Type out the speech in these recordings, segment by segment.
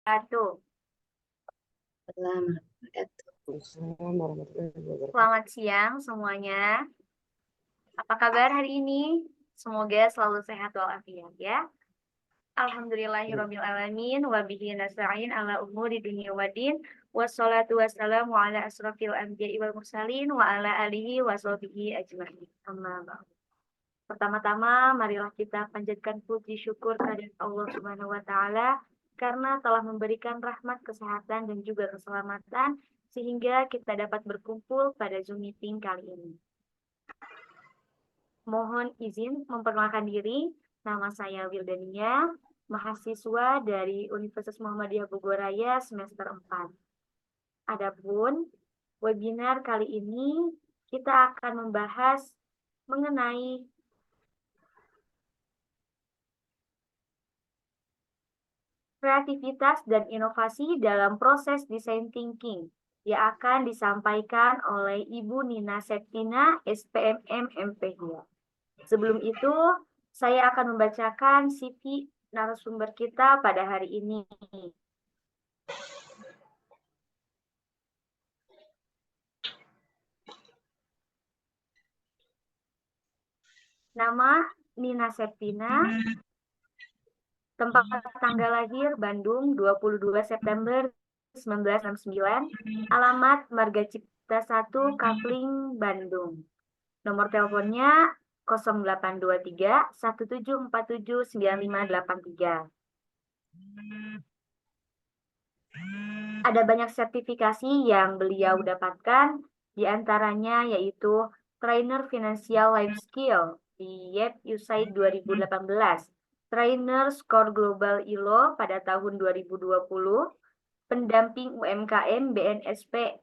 wabarakatuh. Selamat siang semuanya. Apa kabar hari ini? Semoga selalu sehat walafiat ya. Alhamdulillahirrabbilalamin. Wabihi nasta'in ala umuri dunia waddin. Wassalatu wassalamu ala asrafil anbiya'i wal mursalin wa ala alihi wa sahbihi ajma'in. Amma ba'du. Pertama-tama, marilah kita panjatkan puji syukur kehadirat Allah Subhanahu wa Ta'ala karena telah memberikan rahmat, kesehatan, dan juga keselamatan sehingga kita dapat berkumpul pada Zoom meeting kali ini. Mohon izin memperkenalkan diri, nama saya Wildania, mahasiswa dari Universitas Muhammadiyah Bogoraya semester 4. Adapun webinar kali ini kita akan membahas mengenai kreativitas dan inovasi dalam proses desain thinking yang akan disampaikan oleh Ibu Nina Septina, SPMM MPHIA. Sebelum itu, saya akan membacakan CV narasumber kita pada hari ini. Nama Nina Septina, tempat tanggal lahir Bandung 22 September 1969, alamat Marga Cipta 1 Kafling Bandung. Nomor teleponnya 0823 1747 9583. Ada banyak sertifikasi yang beliau dapatkan, diantaranya yaitu Trainer Financial Life Skill di YEP USAID 2018, Trainer Score Global ILO pada tahun 2020, Pendamping UMKM BNSP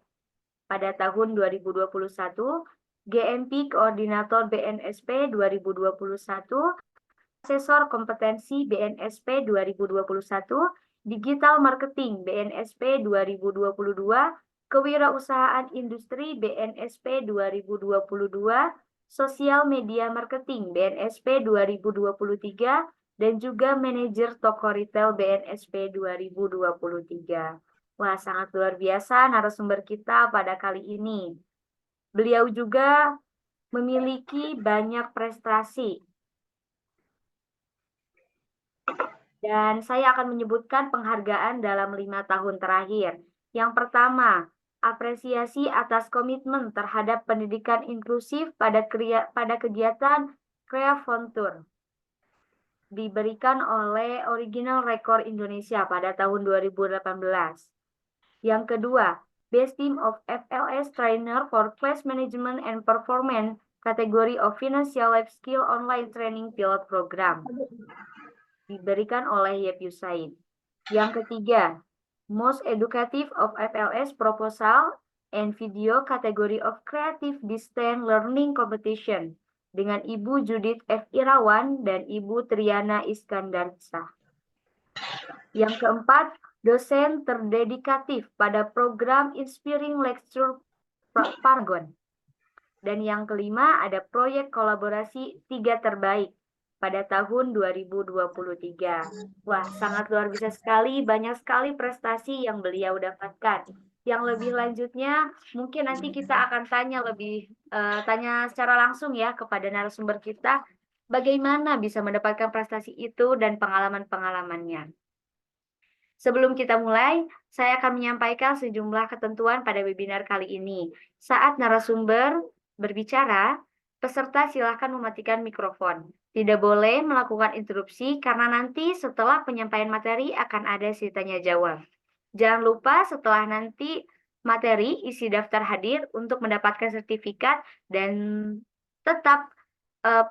pada tahun 2021, GMP Koordinator BNSP 2021, Asesor Kompetensi BNSP 2021, Digital Marketing BNSP 2022, Kewirausahaan Industri BNSP 2022, Sosial Media Marketing BNSP 2023, dan juga Manajer Toko Retail BNSP 2023. Wah, sangat luar biasa narasumber kita pada kali ini. Beliau juga memiliki banyak prestasi. Dan saya akan menyebutkan penghargaan dalam 5 tahun terakhir. Yang pertama, apresiasi atas komitmen terhadap pendidikan inklusif pada kegiatan Creafontur. Diberikan oleh Original Record Indonesia pada tahun 2018. Yang kedua, Best Team of FLS Trainer for Class Management and Performance kategori of Financial Life Skill Online Training Pilot Program. Diberikan oleh YEP USAID. Yang ketiga, Most Educative of FLS Proposal and Video kategori of Creative Distance Learning Competition dengan Ibu Judith F. Irawan dan Ibu Triana Iskandarsa. Yang keempat, dosen terdedikatif pada program Inspiring Lecture Paragon. Dan yang kelima, ada proyek kolaborasi 3 terbaik pada tahun 2023. Wah, sangat luar biasa sekali, banyak sekali prestasi yang beliau dapatkan. Yang lebih lanjutnya, mungkin nanti kita akan tanya secara langsung ya kepada narasumber kita, bagaimana bisa mendapatkan prestasi itu dan pengalaman-pengalamannya. Sebelum kita mulai, saya akan menyampaikan sejumlah ketentuan pada webinar kali ini. Saat narasumber berbicara, peserta silakan mematikan mikrofon. Tidak boleh melakukan interupsi karena nanti setelah penyampaian materi akan ada sesi tanya jawab. Jangan lupa setelah nanti materi isi daftar hadir untuk mendapatkan sertifikat dan tetap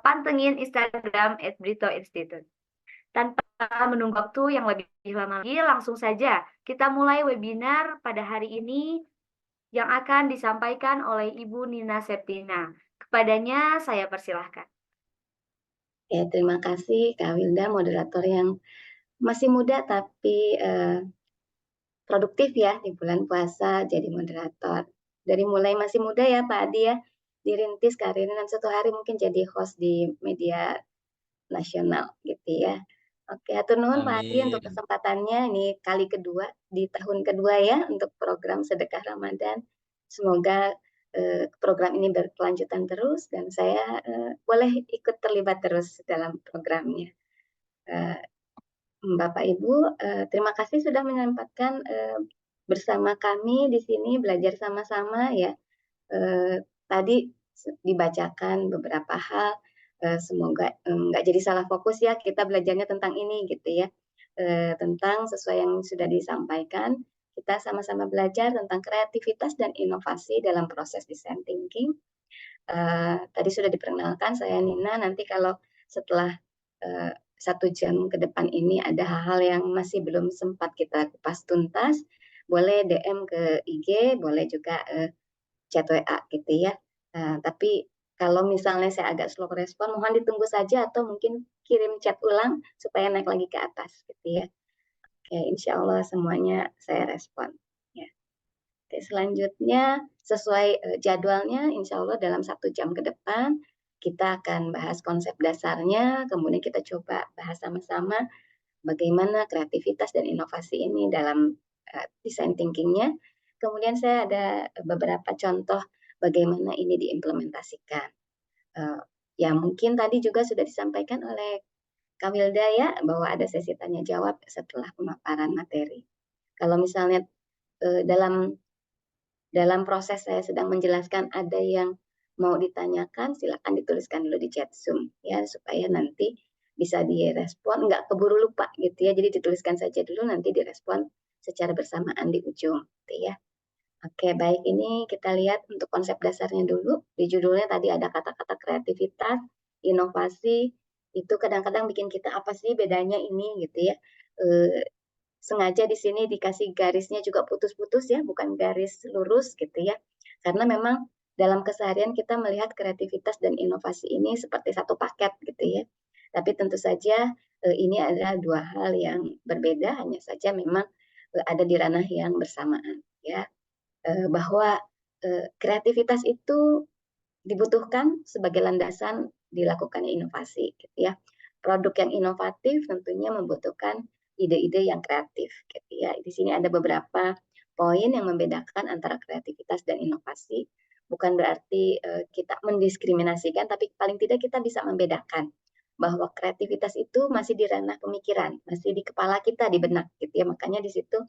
pantengin Instagram @britoinstitute. Tanpa menunggu waktu yang lebih lama lagi, langsung saja kita mulai webinar pada hari ini yang akan disampaikan oleh Ibu Nina Septina. Kepadanya saya persilahkan. Ya, terima kasih Kak Wilda, moderator yang masih muda tapi produktif ya di bulan puasa jadi moderator. Dari mulai masih muda ya Pak Adi ya, dirintis karirnya dan suatu hari mungkin jadi host di media nasional gitu ya. Oke, hatur nuhun Pak Hadi untuk Amin. kesempatannya, ini kali kedua, di tahun kedua ya untuk program Sedekah Ramadan. Semoga, program ini berkelanjutan terus dan saya, boleh ikut terlibat terus dalam programnya. Eee, Bapak Ibu, terima kasih sudah menyempatkan, bersama kami di sini belajar sama-sama ya. Tadi dibacakan beberapa hal, semoga, nggak jadi salah fokus ya kita belajarnya tentang ini gitu ya, tentang sesuai yang sudah disampaikan, kita sama-sama belajar tentang kreativitas dan inovasi dalam proses design thinking. Tadi sudah diperkenalkan saya Nina, nanti kalau setelah, 1 jam ke depan ini ada hal-hal yang masih belum sempat kita kupas tuntas, boleh DM ke IG, boleh juga, chat WA gitu ya. Tapi kalau misalnya saya agak slow respon, mohon ditunggu saja atau mungkin kirim chat ulang supaya naik lagi ke atas gitu ya. Oke, insya Allah semuanya saya respon. Ya. Oke, selanjutnya sesuai jadwalnya, insya Allah dalam 1 jam ke depan kita akan bahas konsep dasarnya, kemudian kita coba bahas sama-sama bagaimana kreativitas dan inovasi ini dalam design thinking-nya. Kemudian saya ada beberapa contoh bagaimana ini diimplementasikan. Uh, ya mungkin tadi juga sudah disampaikan oleh Kak Wilda ya bahwa ada sesi tanya jawab setelah pemaparan materi. Kalau misalnya dalam dalam proses saya sedang menjelaskan ada yang mau ditanyakan, silakan dituliskan dulu di chat Zoom ya supaya nanti bisa direspon, nggak keburu lupa gitu ya. Jadi dituliskan saja dulu nanti direspon secara bersamaan di ujung gitu ya. Oke, baik ini kita lihat untuk konsep dasarnya dulu. Di judulnya tadi ada kata-kata kreativitas, inovasi, itu kadang-kadang bikin kita apa sih bedanya ini gitu ya. Eh, Sengaja di sini dikasih garisnya juga putus-putus ya, bukan garis lurus gitu ya. Karena memang dalam keseharian kita melihat kreativitas dan inovasi ini seperti satu paket gitu ya. Tapi tentu saja ini adalah dua hal yang berbeda, hanya saja memang ada di ranah yang bersamaan ya. Bahwa kreativitas itu dibutuhkan sebagai landasan dilakukannya inovasi gitu ya. Produk yang inovatif tentunya membutuhkan ide-ide yang kreatif gitu ya. Di sini ada beberapa poin yang membedakan antara kreativitas dan inovasi. Bukan berarti kita mendiskriminasikan, tapi paling tidak kita bisa membedakan bahwa kreativitas itu masih di ranah pemikiran, masih di kepala kita, di benak gitu ya. Makanya di situ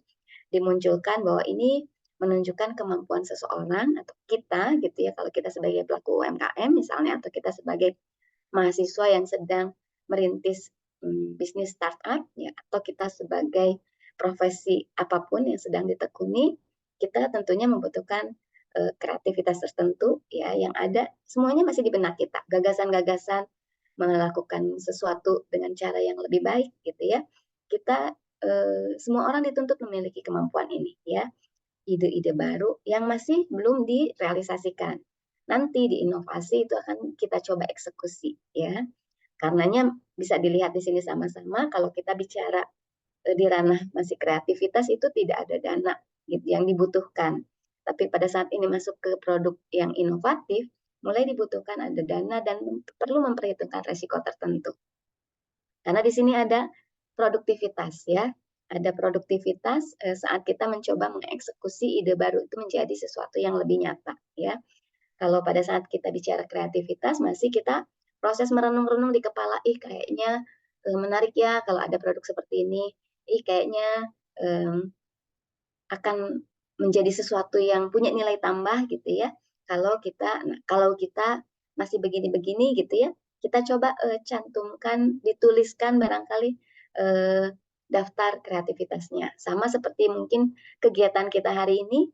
dimunculkan bahwa ini menunjukkan kemampuan seseorang atau kita gitu ya, kalau kita sebagai pelaku UMKM misalnya atau kita sebagai mahasiswa yang sedang merintis bisnis startup ya atau kita sebagai profesi apapun yang sedang ditekuni, kita tentunya membutuhkan kreativitas tertentu ya yang ada semuanya masih di benak kita. Gagasan-gagasan melakukan sesuatu dengan cara yang lebih baik gitu ya. Kita semua orang dituntut memiliki kemampuan ini ya, ide-ide baru yang masih belum direalisasikan. Nanti di inovasi itu akan kita coba eksekusi ya. Karenanya bisa dilihat di sini sama-sama kalau kita bicara di ranah masih kreativitas itu tidak ada dana gitu yang dibutuhkan. Tapi pada saat ini masuk ke produk yang inovatif, mulai dibutuhkan ada dana dan perlu memperhitungkan resiko tertentu. Karena di sini ada produktivitas ya. Ada produktivitas saat kita mencoba mengeksekusi ide baru itu menjadi sesuatu yang lebih nyata ya. Kalau pada saat kita bicara kreativitas masih kita proses merenung-renung di kepala, ih kayaknya menarik ya kalau ada produk seperti ini. Ih kayaknya akan menjadi sesuatu yang punya nilai tambah gitu ya. Kalau kita masih begini-begini gitu ya, kita coba cantumkan, dituliskan barangkali daftar kreativitasnya. Sama seperti mungkin kegiatan kita hari ini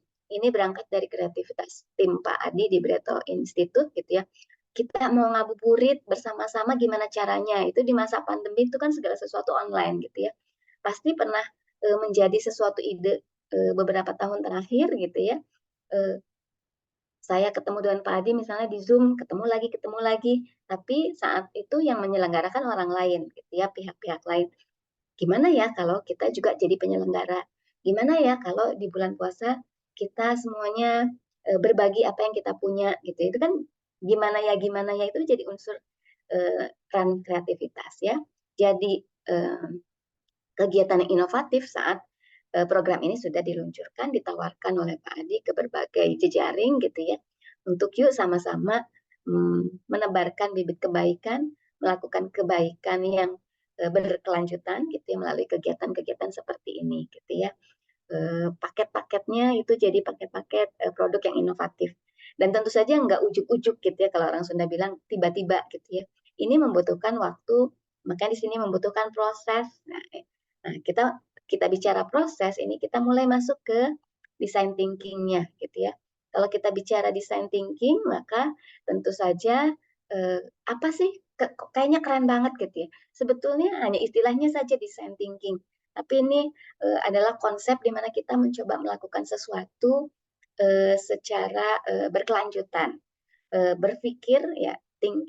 berangkat dari kreativitas tim Pak Adi di Breto Institute gitu ya. Kita mau ngabuburit bersama-sama gimana caranya? Itu di masa pandemi itu kan segala sesuatu online gitu ya. Pasti pernah menjadi sesuatu ide beberapa tahun terakhir gitu ya. Saya ketemu dengan Pak Adi misalnya di Zoom, ketemu lagi. Tapi saat itu yang menyelenggarakan orang lain gitu ya, pihak-pihak lain. Gimana ya kalau kita juga jadi penyelenggara? Gimana ya kalau di bulan puasa kita semuanya berbagi apa yang kita punya gitu. Itu kan gimana ya itu jadi unsur ran kreativitas ya. Jadi kegiatan yang inovatif saat program ini sudah diluncurkan, ditawarkan oleh Pak Adi ke berbagai jejaring gitu ya, untuk yuk sama-sama menebarkan bibit kebaikan, melakukan kebaikan yang berkelanjutan gitu ya, melalui kegiatan-kegiatan seperti ini gitu ya. Paket-paketnya itu jadi paket-paket produk yang inovatif. Dan tentu saja nggak ujuk-ujuk gitu ya, kalau orang Sunda bilang tiba-tiba gitu ya. Ini membutuhkan waktu, makanya di sini membutuhkan proses. Nah, kita bicara proses, ini kita mulai masuk ke design thinking-nya gitu ya. Kalau kita bicara design thinking, maka tentu saja apa sih kayaknya keren banget gitu ya. Sebetulnya hanya istilahnya saja design thinking, tapi ini adalah konsep di mana kita mencoba melakukan sesuatu secara berkelanjutan. Berpikir ya,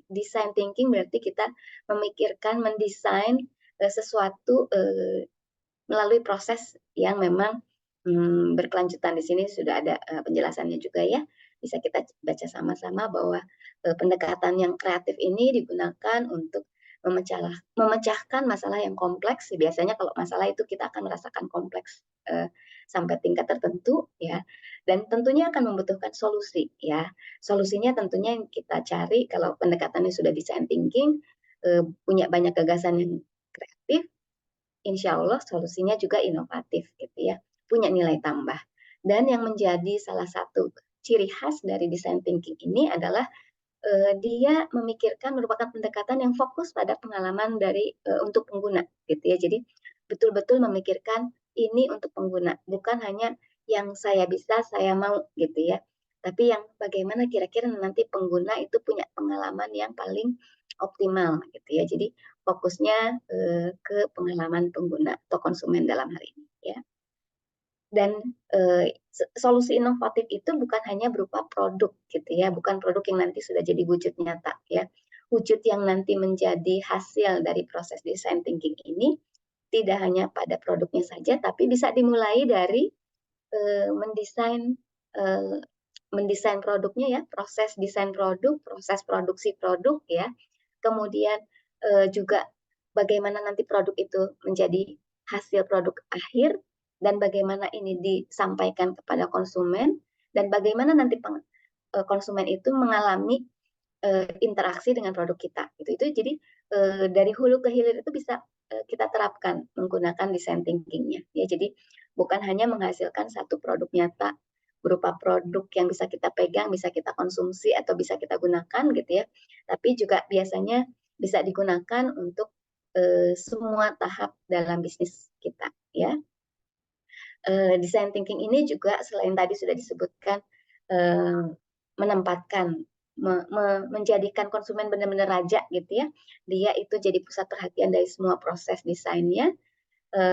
design thinking berarti kita memikirkan, mendesain sesuatu melalui proses yang memang berkelanjutan. Di sini sudah ada penjelasannya juga ya. Bisa kita baca sama-sama bahwa pendekatan yang kreatif ini digunakan untuk memecahkan masalah yang kompleks. Biasanya kalau masalah itu kita akan merasakan kompleks sampai tingkat tertentu ya. Dan tentunya akan membutuhkan solusi ya. Solusinya tentunya yang kita cari kalau pendekatannya sudah design thinking, punya banyak gagasan yang kreatif, insya Allah solusinya juga inovatif gitu ya, punya nilai tambah. Dan yang menjadi salah satu ciri khas dari design thinking ini adalah dia memikirkan, merupakan pendekatan yang fokus pada pengalaman dari untuk pengguna gitu ya. Jadi betul-betul memikirkan ini untuk pengguna, bukan hanya yang saya bisa, saya mau gitu ya. Tapi yang bagaimana kira-kira nanti pengguna itu punya pengalaman yang paling optimal gitu ya. Jadi fokusnya ke pengalaman pengguna atau konsumen dalam hal ini ya. Dan solusi inovatif itu bukan hanya berupa produk gitu ya, bukan produk yang nanti sudah jadi wujud nyata ya. Wujud yang nanti menjadi hasil dari proses design thinking ini tidak hanya pada produknya saja, tapi bisa dimulai dari mendesain mendesain produknya ya, proses desain produk, proses produksi produk ya, kemudian juga bagaimana nanti produk itu menjadi hasil produk akhir, dan bagaimana ini disampaikan kepada konsumen, dan bagaimana nanti konsumen itu mengalami interaksi dengan produk kita. Itu jadi dari hulu ke hilir itu bisa kita terapkan menggunakan design thinking-nya. Ya, jadi bukan hanya menghasilkan satu produk nyata berupa produk yang bisa kita pegang, bisa kita konsumsi atau bisa kita gunakan gitu ya. Tapi juga biasanya bisa digunakan untuk semua tahap dalam bisnis kita ya. Design thinking ini juga selain tadi sudah disebutkan menempatkan menjadikan konsumen benar-benar raja gitu ya. Dia itu jadi pusat perhatian dari semua proses desainnya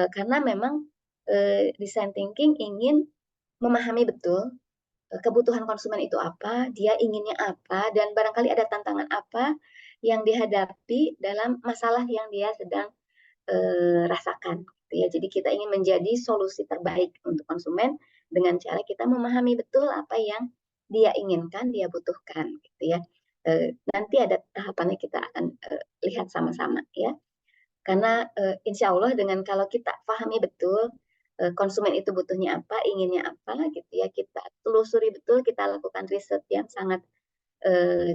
karena memang design thinking ingin memahami betul kebutuhan konsumen itu apa, dia inginnya apa, dan barangkali ada tantangan apa yang dihadapi dalam masalah yang dia sedang rasakan. Gitu ya. Jadi kita ingin menjadi solusi terbaik untuk konsumen dengan cara kita memahami betul apa yang dia inginkan, dia butuhkan. Gitu ya. Nanti ada tahapannya kita akan lihat sama-sama ya. Karena insya Allah dengan kalau kita pahami betul konsumen itu butuhnya apa, inginnya apa, gitu ya, kita telusuri betul, kita lakukan riset yang sangat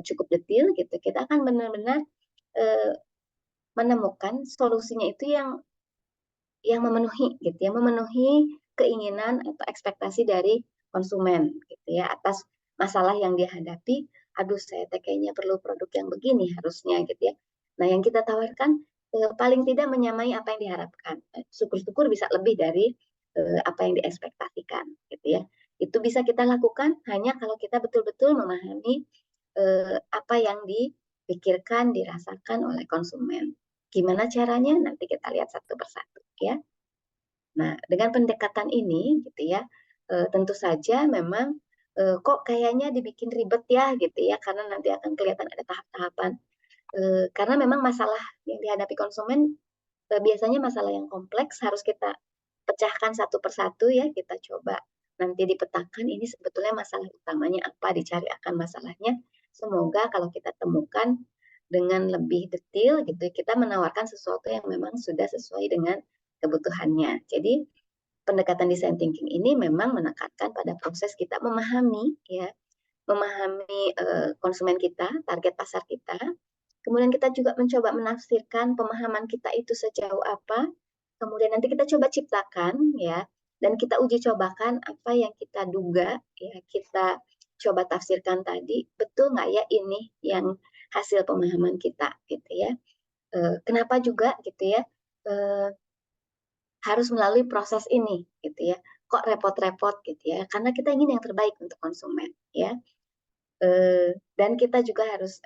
cukup detail, gitu, kita akan benar-benar menemukan solusinya itu yang memenuhi, gitu ya, memenuhi keinginan atau ekspektasi dari konsumen, gitu ya, atas masalah yang dia hadapi. Aduh, saya kayaknya perlu produk yang begini harusnya, gitu ya. Nah, yang kita tawarkan paling tidak menyamai apa yang diharapkan. Syukur-syukur bisa lebih dari apa yang diekspektasikan, gitu ya. Itu bisa kita lakukan hanya kalau kita betul-betul memahami apa yang dipikirkan, dirasakan oleh konsumen. Gimana caranya? Nanti kita lihat satu persatu, ya. Nah, dengan pendekatan ini, gitu ya, tentu saja memang kok kayaknya dibikin ribet ya, gitu ya, karena nanti akan kelihatan ada tahap-tahapan. Karena memang masalah yang dihadapi konsumen biasanya masalah yang kompleks, harus kita pecahkan satu persatu ya, kita coba nanti dipetakan ini sebetulnya masalah utamanya apa, dicari akan masalahnya. Semoga kalau kita temukan dengan lebih detail gitu, kita menawarkan sesuatu yang memang sudah sesuai dengan kebutuhannya. Jadi pendekatan design thinking ini memang menekankan pada proses kita memahami ya, memahami konsumen kita, target pasar kita. Kemudian kita juga mencoba menafsirkan pemahaman kita itu sejauh apa. Kemudian nanti kita coba ciptakan ya, dan kita uji cobakan apa yang kita duga ya, kita coba tafsirkan tadi, betul nggak ya ini yang hasil pemahaman kita gitu ya. Kenapa juga gitu ya harus melalui proses ini gitu ya. Kok repot-repot gitu ya? Karena kita ingin yang terbaik untuk konsumen ya. Dan kita juga harus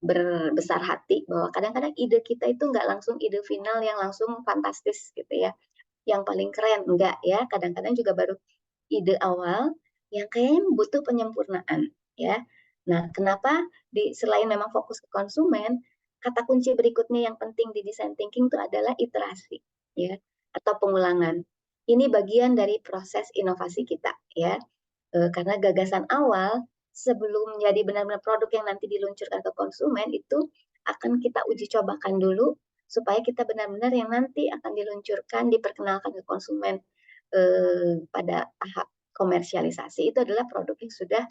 berbesar hati bahwa kadang-kadang ide kita itu nggak langsung ide final yang langsung fantastis gitu ya, yang paling keren, enggak ya. Kadang-kadang juga baru ide awal yang kayaknya butuh penyempurnaan ya. Nah, kenapa selain memang fokus ke konsumen, kata kunci berikutnya yang penting di design thinking itu adalah iterasi ya, atau pengulangan. Ini bagian dari proses inovasi kita ya. Karena gagasan awal sebelum menjadi benar-benar produk yang nanti diluncurkan ke konsumen itu akan kita uji cobakan dulu supaya kita benar-benar yang nanti akan diluncurkan, diperkenalkan ke konsumen pada tahap komersialisasi itu adalah produk yang sudah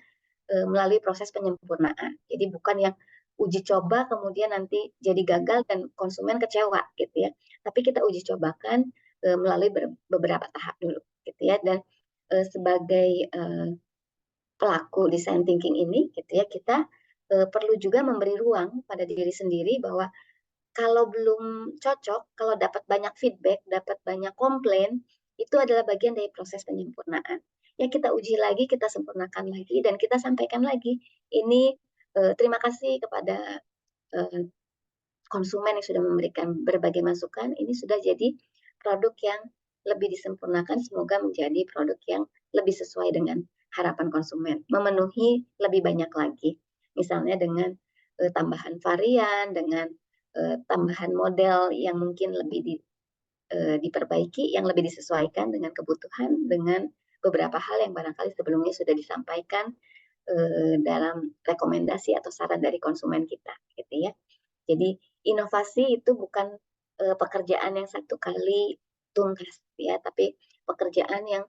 melalui proses penyempurnaan. Jadi bukan yang uji coba kemudian nanti jadi gagal dan konsumen kecewa gitu ya. Tapi kita uji cobakan melalui beberapa tahap dulu gitu ya. Dan sebagai pelaku design thinking ini gitu ya, kita perlu juga memberi ruang pada diri sendiri bahwa kalau belum cocok, kalau dapat banyak feedback, dapat banyak komplain, itu adalah bagian dari proses penyempurnaan. Ya kita uji lagi, kita sempurnakan lagi, dan kita sampaikan lagi. Ini terima kasih kepada konsumen yang sudah memberikan berbagai masukan. Ini sudah jadi produk yang lebih disempurnakan, semoga menjadi produk yang lebih sesuai dengan harapan konsumen, memenuhi lebih banyak lagi. Misalnya dengan tambahan varian, dengan tambahan model yang mungkin lebih diperbaiki, yang lebih disesuaikan dengan kebutuhan, dengan beberapa hal yang barangkali sebelumnya sudah disampaikan dalam rekomendasi atau saran dari konsumen kita, gitu ya. Jadi inovasi itu bukan pekerjaan yang satu kali tuntas, ya, tapi pekerjaan yang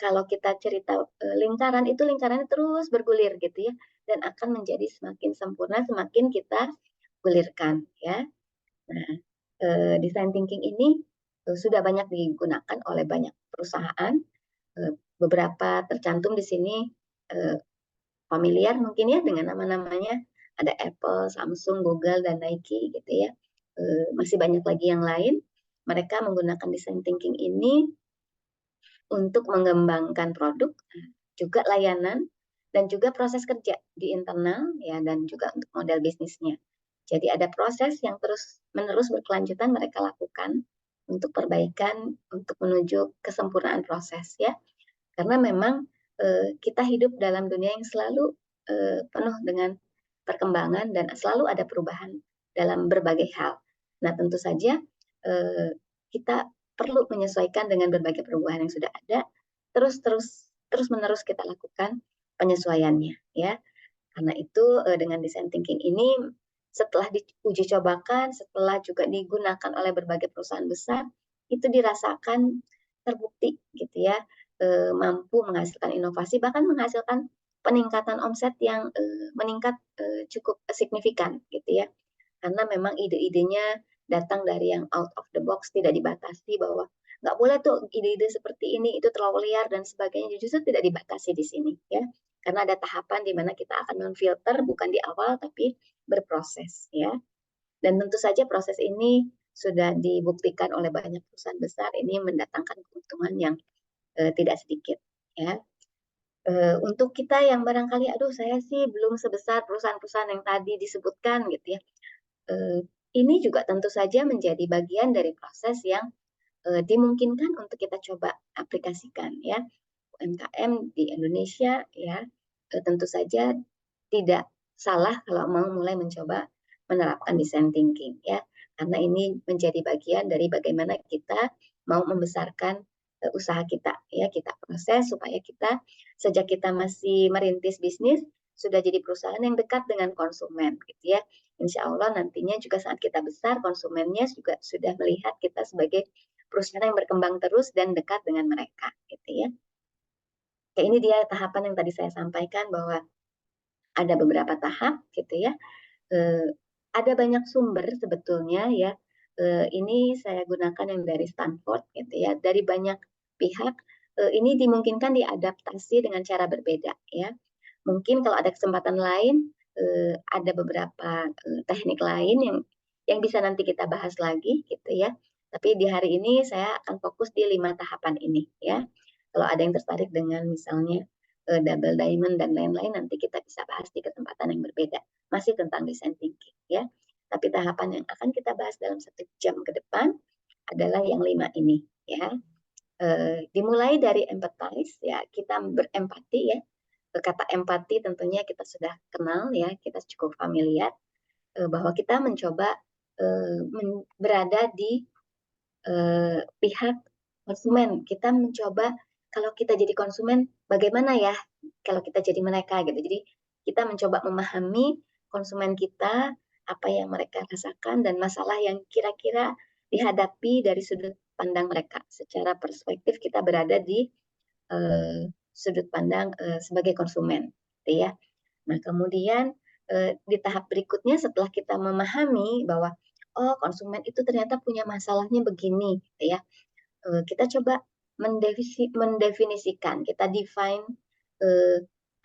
kalau kita cerita lingkaran itu lingkarannya terus bergulir gitu ya, dan akan menjadi semakin sempurna semakin kita gulirkan, ya. Nah, design thinking ini sudah banyak digunakan oleh banyak perusahaan. Beberapa tercantum di sini familiar mungkin ya dengan nama-namanya. Ada Apple, Samsung, Google, dan Nike gitu ya. Masih banyak lagi yang lain. Mereka menggunakan design thinking ini untuk mengembangkan produk, juga layanan, dan juga proses kerja di internal ya, dan juga untuk model bisnisnya. Jadi ada proses yang terus-menerus berkelanjutan mereka lakukan untuk perbaikan, untuk menuju kesempurnaan proses ya. Karena memang kita hidup dalam dunia yang selalu penuh dengan perkembangan dan selalu ada perubahan dalam berbagai hal. Nah, tentu saja kita perlu menyesuaikan dengan berbagai perubahan yang sudah ada, terus-menerus kita lakukan penyesuaiannya ya. Karena itu dengan design thinking ini setelah diuji cobakan, setelah juga digunakan oleh berbagai perusahaan besar, itu dirasakan terbukti gitu ya, mampu menghasilkan inovasi, bahkan menghasilkan peningkatan omset yang meningkat cukup signifikan gitu ya. Karena memang ide-idenya datang dari yang out of the box, tidak dibatasi bahwa nggak boleh tuh ide-ide seperti ini, itu terlalu liar dan sebagainya, justru tidak dibatasi di sini ya. Karena ada tahapan di mana kita akan memfilter bukan di awal tapi berproses ya. Dan tentu saja proses ini sudah dibuktikan oleh banyak perusahaan besar, ini mendatangkan keuntungan yang tidak sedikit ya. Untuk kita yang barangkali aduh saya sih belum sebesar perusahaan-perusahaan yang tadi disebutkan gitu ya. Ini juga tentu saja menjadi bagian dari proses yang dimungkinkan untuk kita coba aplikasikan ya. UMKM di Indonesia ya, tentu saja tidak salah kalau mau mulai mencoba menerapkan design thinking ya, karena ini menjadi bagian dari bagaimana kita mau membesarkan usaha kita ya, kita proses supaya kita sejak kita masih merintis bisnis sudah jadi perusahaan yang dekat dengan konsumen gitu ya. insya Allah nantinya juga saat kita besar, konsumennya juga sudah melihat kita sebagai perusahaan yang berkembang terus dan dekat dengan mereka, gitu ya. Kayak ini dia tahapan yang tadi saya sampaikan bahwa ada beberapa tahap, gitu ya. Ada banyak sumber sebetulnya ya. Ini saya gunakan yang dari Stanford, gitu ya. Dari banyak pihak, ini dimungkinkan diadaptasi dengan cara berbeda, ya. Mungkin kalau ada kesempatan lain, ada beberapa teknik lain yang bisa nanti kita bahas lagi, gitu ya. Tapi di hari ini saya akan fokus di 5 tahapan ini, ya. Kalau ada yang tertarik dengan misalnya double diamond dan lain-lain, nanti kita bisa bahas di kesempatan yang berbeda. Masih tentang design thinking, ya. Tapi tahapan yang akan kita bahas dalam 1 jam ke depan adalah yang 5 ini, ya. Dimulai dari empathize, ya, kita berempati, ya. Kata empati tentunya kita sudah kenal, ya, kita cukup familiar, bahwa kita mencoba berada di pihak konsumen. Kita mencoba kalau kita jadi konsumen, bagaimana ya kalau kita jadi mereka, gitu. Jadi kita mencoba memahami konsumen kita, apa yang mereka rasakan dan masalah yang kira-kira dihadapi dari sudut pandang mereka. Secara perspektif kita berada di sudut pandang sebagai konsumen, gitu ya. Nah, kemudian di tahap berikutnya setelah kita memahami bahwa oh konsumen itu ternyata punya masalahnya begini, gitu ya. Kita coba mendefinisikan, kita define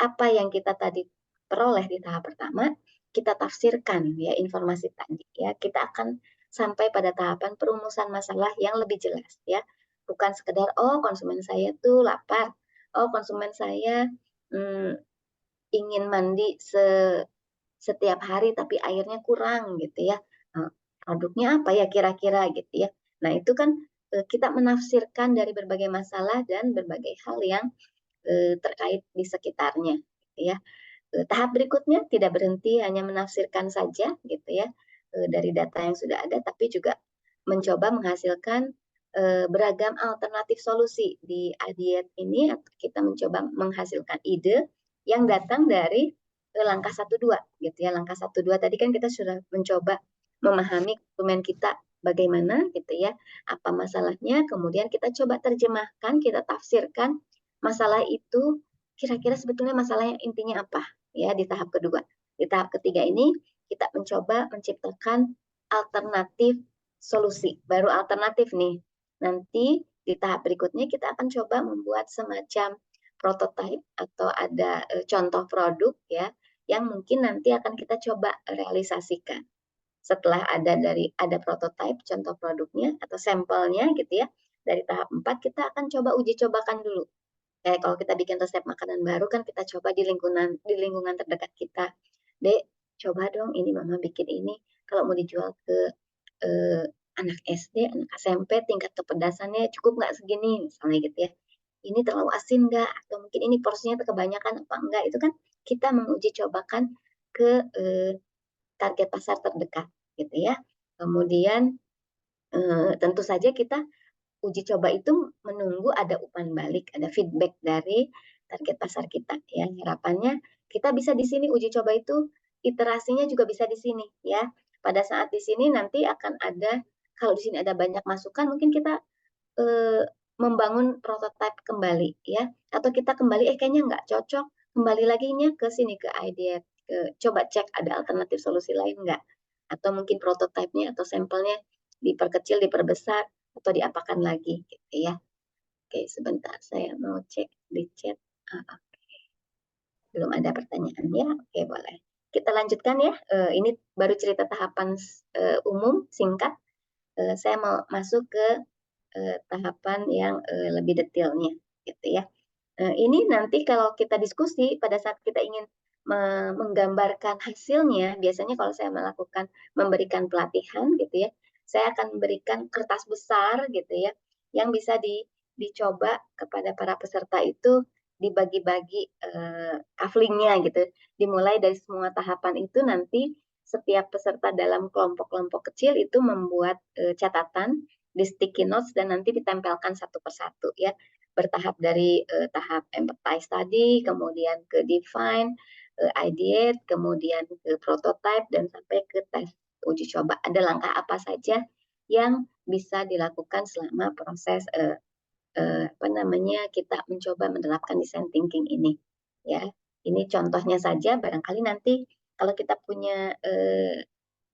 apa yang kita tadi peroleh di tahap pertama, kita tafsirkan ya informasi tadi ya. Kita akan sampai pada tahapan perumusan masalah yang lebih jelas ya. Bukan sekedar oh konsumen saya tuh lapar, oh konsumen saya ingin mandi setiap hari tapi airnya kurang gitu ya. Produknya apa ya kira-kira gitu ya. Nah, itu kan kita menafsirkan dari berbagai masalah dan berbagai hal yang terkait di sekitarnya gitu ya. Tahap berikutnya tidak berhenti hanya menafsirkan saja gitu ya dari data yang sudah ada, tapi juga mencoba menghasilkan beragam alternatif solusi di Adiet ini. Kita mencoba menghasilkan ide yang datang dari langkah 1-2 gitu ya. Langkah 1-2 tadi kan kita sudah mencoba memahami konsumen kita bagaimana gitu ya, apa masalahnya, kemudian kita coba terjemahkan, kita tafsirkan masalah itu kira-kira sebetulnya masalahnya intinya apa ya di tahap kedua. Di tahap ketiga ini kita mencoba menciptakan alternatif solusi, baru alternatif nih. Nanti di tahap berikutnya kita akan coba membuat semacam prototype atau ada contoh produk ya yang mungkin nanti akan kita coba realisasikan. Setelah ada prototype contoh produknya atau sampelnya gitu ya. Dari tahap 4 kita akan coba uji cobakan dulu. Kalau kita bikin resep makanan baru kan kita coba di lingkungan terdekat kita. Dek, coba dong ini mama bikin ini. Kalau mau dijual ke eh, anak SD, anak SMP, tingkat kepedasannya cukup nggak segini misalnya gitu ya. Ini terlalu asin nggak? Atau mungkin ini porsinya kebanyakan apa enggak? Itu kan kita menguji cobakan ke target pasar terdekat gitu ya. Kemudian tentu saja kita uji coba itu menunggu ada umpan balik, ada feedback dari target pasar kita ya. Harapannya kita bisa di sini uji coba itu iterasinya juga bisa di sini ya. Pada saat di sini nanti akan ada kalau di sini ada banyak masukan mungkin kita membangun prototipe kembali ya atau kita kembali kayaknya nggak cocok kembali lagi ke sini ke ide coba cek ada alternatif solusi lain nggak atau mungkin prototipenya atau sampelnya diperkecil diperbesar atau diapakan lagi gitu ya. Oke sebentar saya mau cek di chat. Belum ada pertanyaan ya. Oke boleh kita lanjutkan ya. Ini baru cerita tahapan umum singkat. Saya mau masuk ke tahapan yang lebih detailnya gitu ya. Ini nanti kalau kita diskusi pada saat kita ingin menggambarkan hasilnya, biasanya kalau saya memberikan pelatihan gitu ya, saya akan memberikan kertas besar gitu ya, yang bisa dicoba kepada para peserta itu dibagi-bagi kaflingnya gitu. Dimulai dari semua tahapan itu nanti setiap peserta dalam kelompok-kelompok kecil itu membuat catatan di sticky notes dan nanti ditempelkan satu persatu ya bertahap dari tahap empathize tadi kemudian ke define ideate, kemudian ke prototype, dan sampai ke tes uji coba. Ada langkah apa saja yang bisa dilakukan selama proses kita mencoba menerapkan design thinking ini, ya. Ini contohnya saja, barangkali nanti kalau kita punya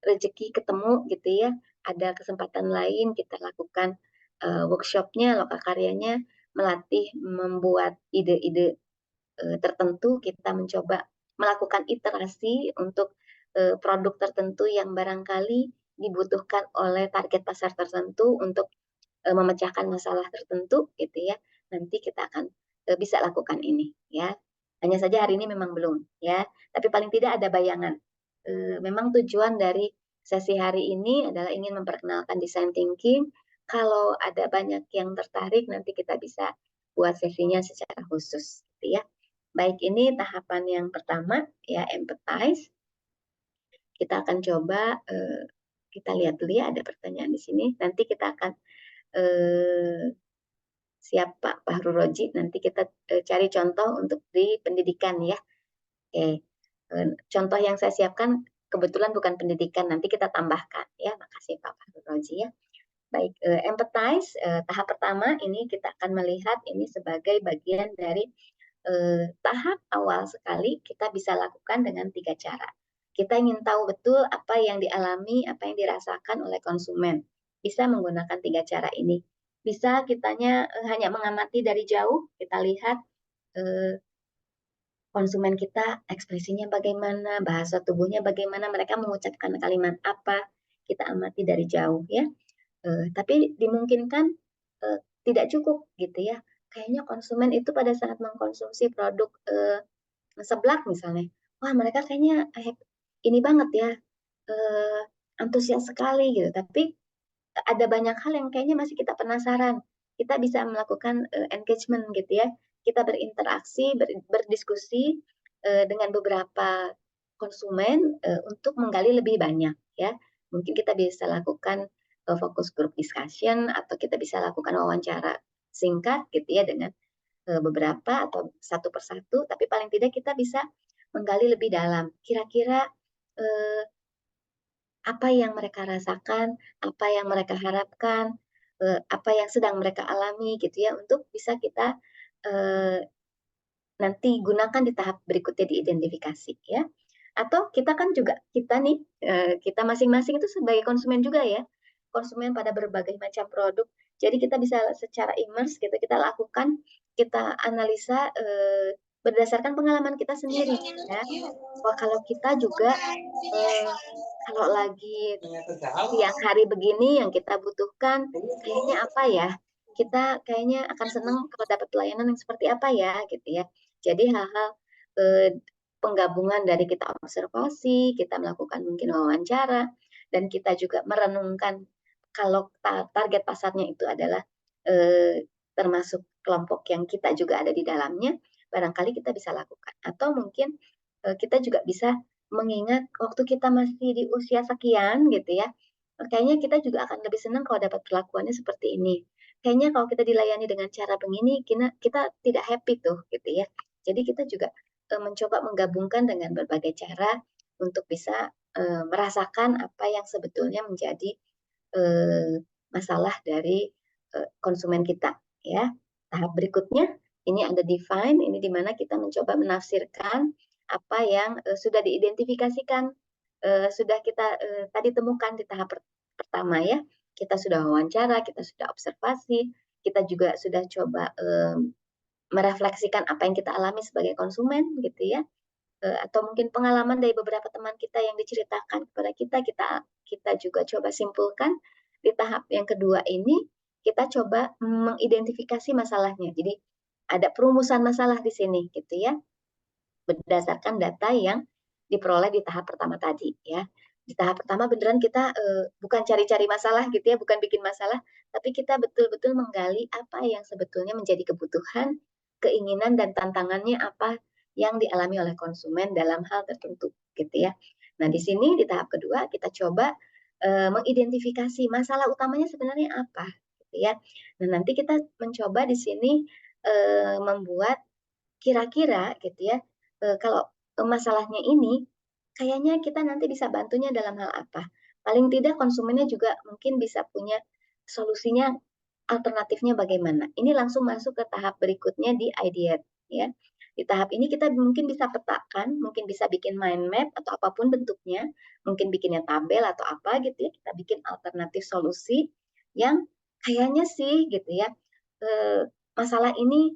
rezeki ketemu gitu ya, ada kesempatan lain kita lakukan workshopnya, lokal karyanya, melatih membuat ide-ide tertentu, kita mencoba melakukan iterasi untuk produk tertentu yang barangkali dibutuhkan oleh target pasar tertentu untuk memecahkan masalah tertentu gitu ya. Nanti kita akan bisa lakukan ini ya. Hanya saja hari ini memang belum ya, tapi paling tidak ada bayangan. Memang tujuan dari sesi hari ini adalah ingin memperkenalkan design thinking. Kalau ada banyak yang tertarik, nanti kita bisa buat sesinya secara khusus gitu ya. Baik, ini tahapan yang pertama ya, empathize. Kita akan coba kita lihat dulu ya, ada pertanyaan di sini. Nanti kita akan siap Pak Fahru Roji, nanti kita cari contoh untuk di pendidikan ya. Oke, contoh yang saya siapkan kebetulan bukan pendidikan, nanti kita tambahkan ya. Makasih Pak Fahru Roji ya. Baik, empathize, tahap pertama ini kita akan melihat ini sebagai bagian dari tahap awal sekali kita bisa lakukan dengan 3 cara. Kita ingin tahu betul apa yang dialami, apa yang dirasakan oleh konsumen. Bisa menggunakan 3 cara ini. Bisa kitanya hanya mengamati dari jauh, kita lihat konsumen kita ekspresinya bagaimana, bahasa tubuhnya bagaimana, mereka mengucapkan kalimat apa, kita amati dari jauh ya. Tapi dimungkinkan tidak cukup gitu ya. Kayaknya konsumen itu pada saat mengkonsumsi produk seblak misalnya, wah mereka kayaknya ini banget ya, antusias sekali gitu. Tapi ada banyak hal yang kayaknya masih kita penasaran. Kita bisa melakukan engagement gitu ya. Kita berinteraksi, berdiskusi dengan beberapa konsumen untuk menggali lebih banyak ya. Mungkin kita bisa lakukan fokus group discussion, atau kita bisa lakukan wawancara singkat gitu ya dengan beberapa atau satu persatu, tapi paling tidak kita bisa menggali lebih dalam. Kira-kira apa yang mereka rasakan, apa yang mereka harapkan, apa yang sedang mereka alami gitu ya, untuk bisa kita nanti gunakan di tahap berikutnya diidentifikasi ya. Atau kita kan juga, kita nih, kita masing-masing itu sebagai konsumen juga ya, konsumen pada berbagai macam produk. Jadi kita bisa secara immerse gitu, kita lakukan, kita analisa berdasarkan pengalaman kita sendiri ya. Wah, kalau kita juga kalau lagi siang hari begini yang kita butuhkan kayaknya apa ya? Kita kayaknya akan senang kalau dapat pelayanan yang seperti apa ya gitu ya. Jadi hal-hal penggabungan dari kita observasi, kita melakukan mungkin wawancara, dan kita juga merenungkan kalau target pasarnya itu adalah termasuk kelompok yang kita juga ada di dalamnya, barangkali kita bisa lakukan. Atau mungkin kita juga bisa mengingat waktu kita masih di usia sekian gitu ya, kayaknya kita juga akan lebih senang kalau dapat perlakuannya seperti ini. Kayaknya kalau kita dilayani dengan cara begini, kita tidak happy tuh gitu ya. Jadi kita juga mencoba menggabungkan dengan berbagai cara untuk bisa merasakan apa yang sebetulnya menjadi masalah dari konsumen kita ya. Tahap berikutnya ini ada define, ini di mana kita mencoba menafsirkan apa yang sudah diidentifikasikan, sudah kita tadi temukan di tahap pertama ya. Kita sudah wawancara, kita sudah observasi, kita juga sudah coba merefleksikan apa yang kita alami sebagai konsumen gitu ya. Atau mungkin pengalaman dari beberapa teman kita yang diceritakan kepada kita juga coba simpulkan. Di tahap yang kedua ini kita coba mengidentifikasi masalahnya. Jadi ada perumusan masalah di sini gitu ya, berdasarkan data yang diperoleh di tahap pertama tadi ya. Di tahap pertama beneran kita bukan cari-cari masalah gitu ya, bukan bikin masalah, tapi kita betul-betul menggali apa yang sebetulnya menjadi kebutuhan, keinginan, dan tantangannya apa yang dialami oleh konsumen dalam hal tertentu gitu ya. Nah, di sini di tahap kedua kita coba mengidentifikasi masalah utamanya sebenarnya apa gitu ya. Nah, nanti kita mencoba di sini membuat kira-kira gitu ya, kalau masalahnya ini, kayaknya kita nanti bisa bantunya dalam hal apa. Paling tidak konsumennya juga mungkin bisa punya solusinya, alternatifnya bagaimana. Ini langsung masuk ke tahap berikutnya di ideate, ya. Di tahap ini kita mungkin bisa petakan, mungkin bisa bikin mind map atau apapun bentuknya, mungkin bikinnya tabel atau apa gitu ya, kita bikin alternatif solusi yang kayaknya sih gitu ya, masalah ini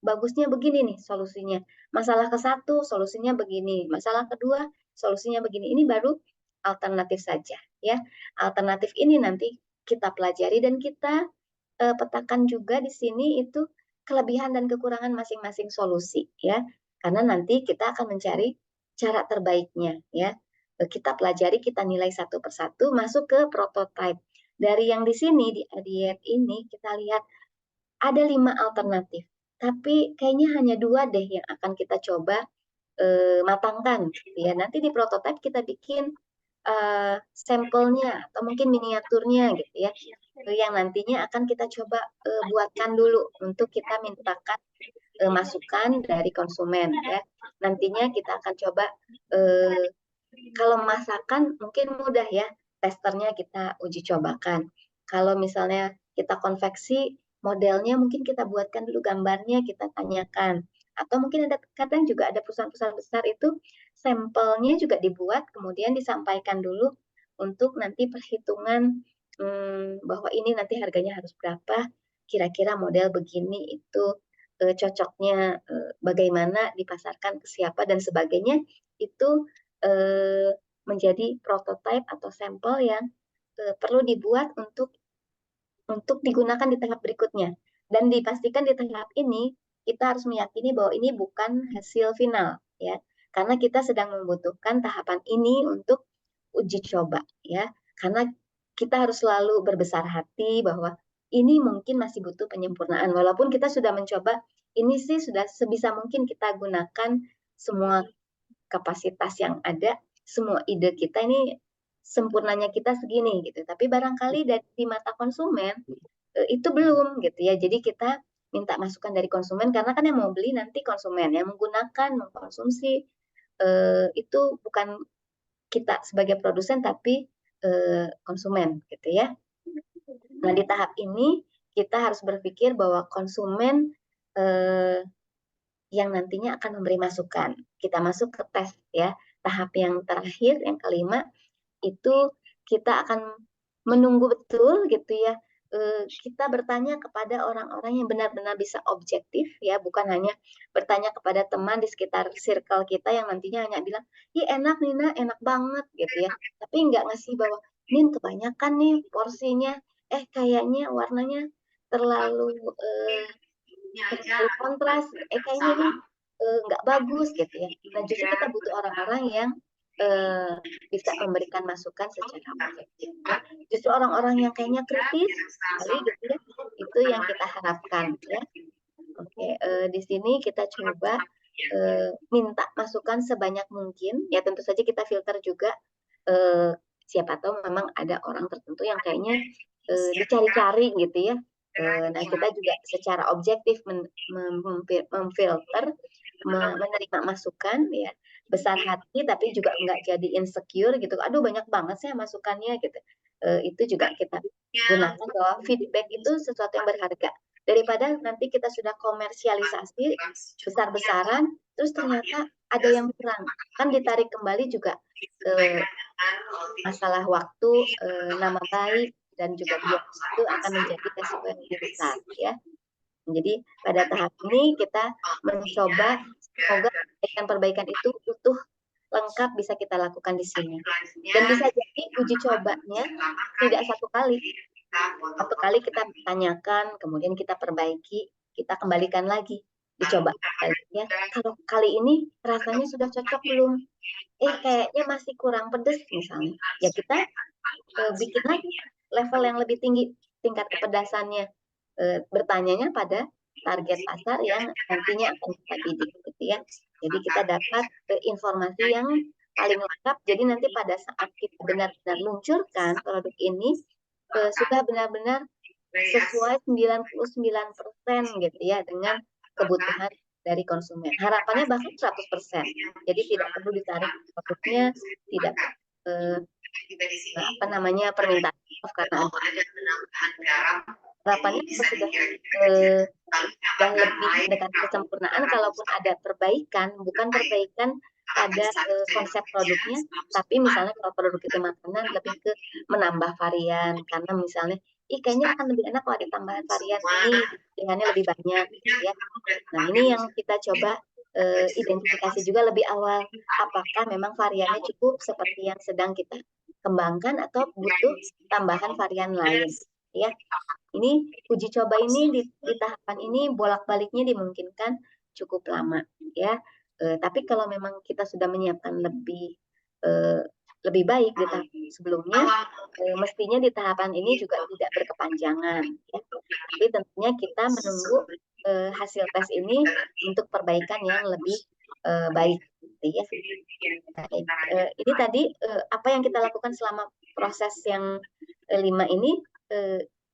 bagusnya begini nih solusinya. Masalah ke-1 solusinya begini, masalah kedua solusinya begini. Ini baru alternatif saja ya. Alternatif ini nanti kita pelajari dan kita petakan juga di sini itu kelebihan dan kekurangan masing-masing solusi ya. Karena nanti kita akan mencari cara terbaiknya ya. Kita pelajari, kita nilai satu persatu, masuk ke prototype. Dari yang di sini di Adiet ini kita lihat ada 5 alternatif, tapi kayaknya hanya 2 deh yang akan kita coba matangkan. Ya, nanti di prototype kita bikin sampelnya atau mungkin miniaturnya gitu ya, yang nantinya akan kita coba buatkan dulu untuk kita mintakan masukan dari konsumen ya. Nantinya kita akan coba kalau masakan mungkin mudah ya, testernya kita uji cobakan. Kalau misalnya kita konveksi, modelnya mungkin kita buatkan dulu gambarnya, kita tanyakan. Atau mungkin ada kadang juga ada perusahaan-perusahaan besar itu sampelnya juga dibuat, kemudian disampaikan dulu untuk nanti perhitungan bahwa ini nanti harganya harus berapa, kira-kira model begini itu cocoknya bagaimana dipasarkan ke siapa dan sebagainya, itu menjadi prototipe atau sampel yang perlu dibuat untuk digunakan di tahap berikutnya. Dan dipastikan di tahap ini kita harus meyakini bahwa ini bukan hasil final ya. Karena kita sedang membutuhkan tahapan ini untuk uji coba ya. Karena kita harus selalu berbesar hati bahwa ini mungkin masih butuh penyempurnaan. Walaupun kita sudah mencoba, ini sih sudah sebisa mungkin kita gunakan semua kapasitas yang ada, semua ide kita ini sempurnanya kita segini gitu. Tapi barangkali di mata konsumen itu belum gitu ya. Jadi kita minta masukan dari konsumen karena kan yang mau beli nanti konsumen, yang menggunakan, mengkonsumsi itu bukan kita sebagai produsen tapi konsumen gitu ya. Nah, di tahap ini kita harus berpikir bahwa konsumen yang nantinya akan memberi masukan. Kita masuk ke tes ya. Tahap yang terakhir, yang kelima, itu kita akan menunggu betul gitu ya. Kita bertanya kepada orang-orang yang benar-benar bisa objektif ya, bukan hanya bertanya kepada teman di sekitar circle kita yang nantinya hanya bilang, "Ih enak Nina, enak banget" gitu ya. Tapi nggak ngasih bahwa, "Nin kebanyakan nih porsinya, kayaknya warnanya terlalu kontras, kayaknya ini nggak bagus gitu ya." Nah justru kita butuh orang-orang yang bisa memberikan masukan secara objektif. Ya. Justru orang-orang yang kayaknya kritis sekali gitu ya, itu yang kita harapkan ya. Oke, di sini kita coba minta masukan sebanyak mungkin. Ya tentu saja kita filter juga. Siapa tahu memang ada orang tertentu yang kayaknya dicari-cari gitu ya. Nah kita juga secara objektif memfilter, menerima masukan ya, besar hati tapi juga nggak jadi insecure gitu. Aduh banyak banget sih masukannya gitu. Itu juga kita gunakan bahwa feedback itu sesuatu yang berharga. Daripada nanti kita sudah komersialisasi besar-besaran, terus ternyata ada yang kurang, kan ditarik kembali juga masalah waktu, nama baik dan juga biaya itu akan menjadi resiko yang lebih besar ya. Jadi pada tahap ini kita mencoba semoga perbaikan-perbaikan itu utuh lengkap bisa kita lakukan di sini. Dan bisa jadi uji cobanya tidak satu kali. Satu kali kita tanyakan, kemudian kita perbaiki, kita kembalikan lagi, dicoba ya. Kalau kali ini rasanya sudah cocok belum? Kayaknya masih kurang pedes misalnya. Ya kita bikin lagi level yang lebih tinggi tingkat kepedasannya. Bertanyanya pada target pasar yang nantinya akan kita bidik gitu ya. Jadi kita dapat informasi yang paling lengkap. Jadi nanti pada saat kita benar-benar luncurkan produk ini sudah benar-benar sesuai 99% gitu ya dengan kebutuhan dari konsumen. Harapannya bahkan 100%. Jadi tidak perlu ditarik produknya, tidak apa namanya permintaan maaf karena harapannya sudah lebih mendekati kesempurnaan, kalaupun ada perbaikan, bukan perbaikan pada konsep produknya, tapi misalnya kalau produk itu makanan lebih ke menambah varian, karena misalnya, kayaknya akan lebih enak kalau ada tambahan varian ini, pilihannya lebih banyak, gitu ya. Nah, ini yang kita coba identifikasi juga lebih awal, apakah memang variannya cukup seperti yang sedang kita kembangkan atau butuh tambahan varian lain, ya. Ini uji coba ini di tahapan ini bolak-baliknya dimungkinkan cukup lama, ya. Tapi kalau memang kita sudah menyiapkan lebih baik di tahap sebelumnya, mestinya di tahapan ini juga tidak berkepanjangan, ya. Tapi tentunya kita menunggu hasil tes ini untuk perbaikan yang lebih baik, gitu ya. Ini tadi apa yang kita lakukan selama proses yang 5 ini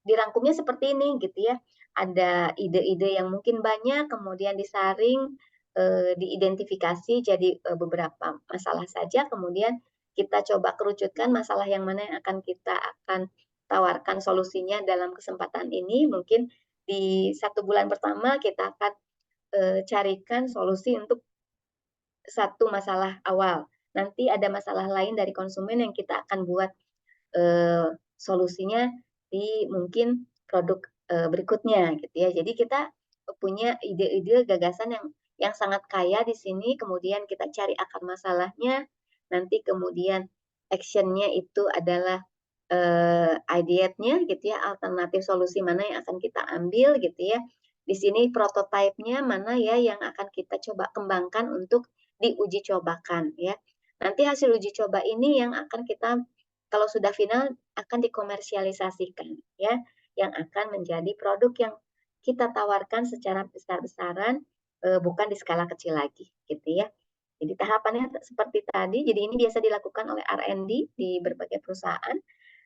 dirangkumnya seperti ini, gitu ya. Ada ide-ide yang mungkin banyak, kemudian disaring, diidentifikasi jadi beberapa masalah saja, kemudian kita coba kerucutkan masalah yang mana yang kita akan tawarkan solusinya dalam kesempatan ini. Mungkin di 1 bulan pertama kita akan carikan solusi untuk satu masalah awal. Nanti ada masalah lain dari konsumen yang kita akan buat solusinya di mungkin produk berikutnya, gitu ya. Jadi kita punya ide-ide gagasan yang sangat kaya di sini, kemudian kita cari akar masalahnya, nanti kemudian action-nya itu adalah ideate-nya, gitu ya, alternatif solusi mana yang akan kita ambil, gitu ya. Di sini prototipe-nya mana ya yang akan kita coba kembangkan untuk diuji cobakan, ya. Nanti hasil uji coba ini yang akan kita, kalau sudah final, akan dikomersialisasikan, ya, yang akan menjadi produk yang kita tawarkan secara besar-besaran, bukan di skala kecil lagi, gitu ya. Jadi tahapannya seperti tadi, jadi ini biasa dilakukan oleh R&D di berbagai perusahaan,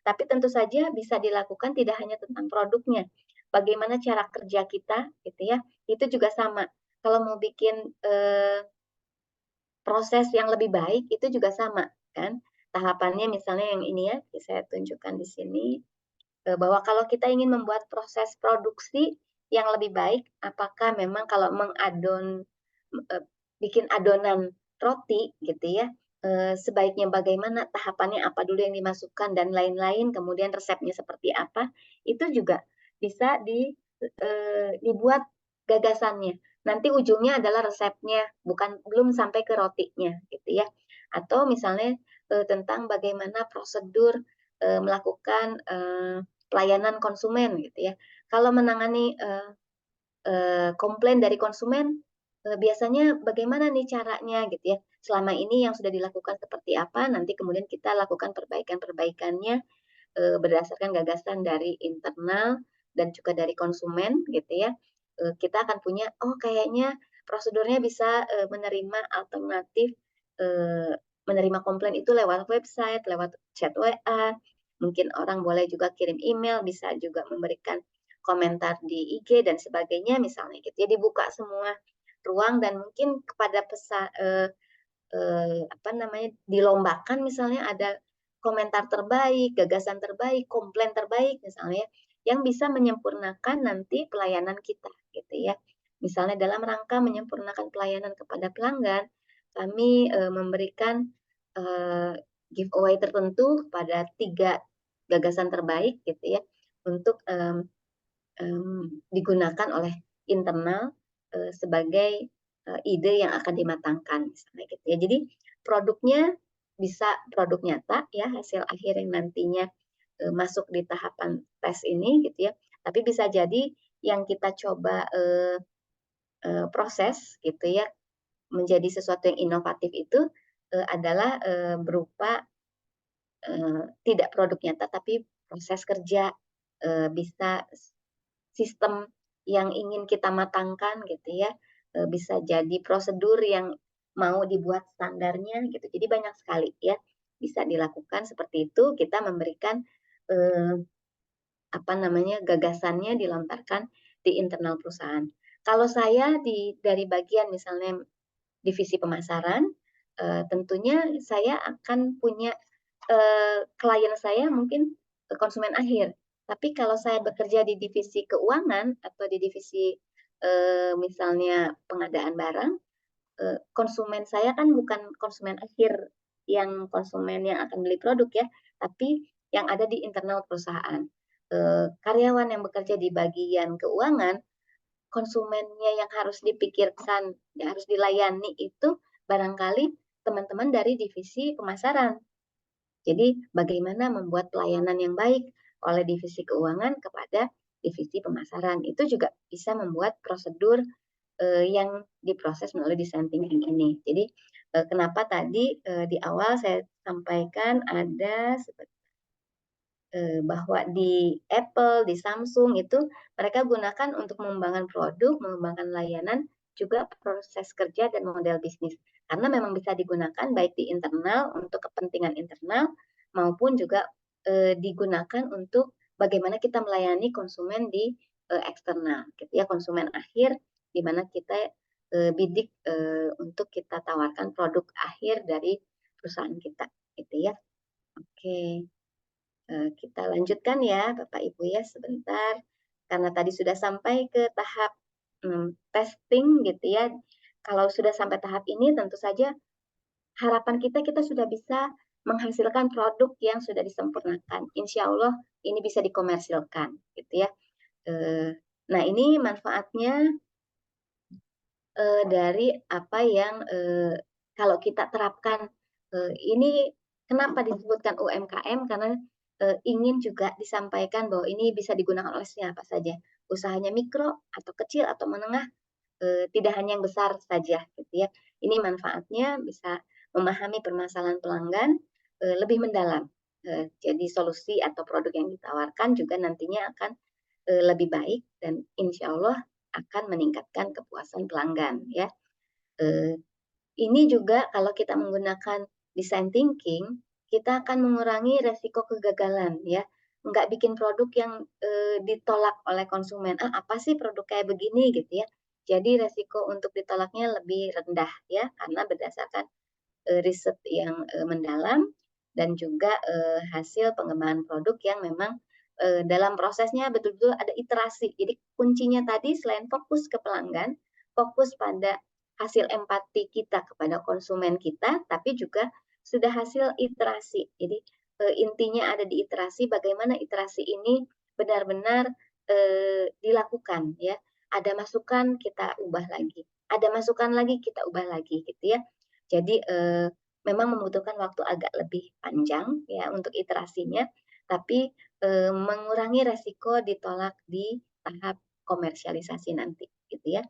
tapi tentu saja bisa dilakukan tidak hanya tentang produknya, bagaimana cara kerja kita, gitu ya, itu juga sama. Kalau mau bikin proses yang lebih baik itu juga sama, kan. Tahapannya misalnya yang ini ya, saya tunjukkan di sini, bahwa kalau kita ingin membuat proses produksi yang lebih baik, apakah memang kalau bikin adonan roti gitu ya, sebaiknya bagaimana, tahapannya apa dulu yang dimasukkan dan lain-lain, kemudian resepnya seperti apa, itu juga bisa dibuat gagasannya. Nanti ujungnya adalah resepnya, belum sampai ke rotinya, gitu ya. Atau misalnya tentang bagaimana prosedur melakukan pelayanan konsumen, gitu ya. Kalau menangani komplain dari konsumen, biasanya bagaimana nih caranya, gitu ya. Selama ini yang sudah dilakukan seperti apa, nanti kemudian kita lakukan perbaikan-perbaikannya berdasarkan gagasan dari internal dan juga dari konsumen, gitu ya. Kita akan punya, kayaknya prosedurnya bisa menerima alternatif, menerima komplain itu lewat website, lewat chat WA, mungkin orang boleh juga kirim email, bisa juga memberikan komentar di IG dan sebagainya misalnya, gitu ya. Dibuka semua ruang dan mungkin kepada apa namanya, dilombakan misalnya ada komentar terbaik, gagasan terbaik, komplain terbaik misalnya, yang bisa menyempurnakan nanti pelayanan kita, gitu ya. Misalnya dalam rangka menyempurnakan pelayanan kepada pelanggan, kami memberikan giveaway tertentu pada 3 gagasan terbaik, gitu ya, untuk digunakan oleh internal sebagai ide yang akan dimatangkan misalnya, gitu ya. Jadi produknya bisa produk nyata ya, hasil akhir yang nantinya masuk di tahapan tes ini, gitu ya. Tapi bisa jadi yang kita coba proses, gitu ya, menjadi sesuatu yang inovatif itu adalah berupa tidak produk nyata tapi proses kerja, bisa sistem yang ingin kita matangkan, gitu ya, bisa jadi prosedur yang mau dibuat standarnya, gitu. Jadi banyak sekali ya bisa dilakukan seperti itu. Kita memberikan apa namanya, gagasannya dilontarkan di internal perusahaan. Kalau saya dari bagian misalnya divisi pemasaran, tentunya saya akan punya, klien saya mungkin konsumen akhir. Tapi kalau saya bekerja di divisi keuangan atau di divisi, misalnya pengadaan barang, konsumen saya kan bukan konsumen akhir konsumen yang akan beli produk ya, tapi yang ada di internal perusahaan. Karyawan yang bekerja di bagian keuangan, konsumennya yang harus dipikirkan, yang harus dilayani itu barangkali teman-teman dari divisi pemasaran. Jadi bagaimana membuat pelayanan yang baik oleh divisi keuangan kepada divisi pemasaran. Itu juga bisa membuat prosedur yang diproses melalui desain thinking ini. Jadi kenapa tadi di awal saya sampaikan ada bahwa di Apple, di Samsung itu mereka gunakan untuk mengembangkan produk, mengembangkan layanan, juga proses kerja dan model bisnis. Karena memang bisa digunakan baik di internal untuk kepentingan internal maupun juga digunakan untuk bagaimana kita melayani konsumen di eksternal, gitu ya, konsumen akhir di mana kita bidik untuk kita tawarkan produk akhir dari perusahaan kita, gitu ya. Oke. Kita lanjutkan ya Bapak Ibu ya sebentar, karena tadi sudah sampai ke tahap testing gitu ya. Kalau sudah sampai tahap ini tentu saja harapan kita sudah bisa menghasilkan produk yang sudah disempurnakan. Insya Allah ini bisa dikomersilkan gitu ya. Nah ini manfaatnya dari apa yang kalau kita terapkan, ini kenapa disebutkan UMKM, karena ingin juga disampaikan bahwa ini bisa digunakan oleh siapa saja, usahanya mikro atau kecil atau menengah, tidak hanya yang besar saja gitu ya. Ini manfaatnya bisa memahami permasalahan pelanggan lebih mendalam, jadi solusi atau produk yang ditawarkan juga nantinya akan lebih baik dan insya Allah akan meningkatkan kepuasan pelanggan ya. Ini juga kalau kita menggunakan design thinking, kita akan mengurangi resiko kegagalan ya. Nggak bikin produk yang ditolak oleh konsumen. Ah, apa sih produk kayak begini gitu ya. Jadi resiko untuk ditolaknya lebih rendah ya, karena berdasarkan riset yang mendalam dan juga hasil pengembangan produk yang memang dalam prosesnya betul-betul ada iterasi. Jadi kuncinya tadi selain fokus ke pelanggan, fokus pada hasil empati kita kepada konsumen kita, tapi juga sudah hasil iterasi. Jadi intinya ada di iterasi, bagaimana iterasi ini benar-benar dilakukan ya. Ada masukan kita ubah lagi, ada masukan lagi kita ubah lagi gitu ya. Jadi memang membutuhkan waktu agak lebih panjang ya untuk iterasinya, tapi mengurangi resiko ditolak di tahap komersialisasi nanti gitu ya.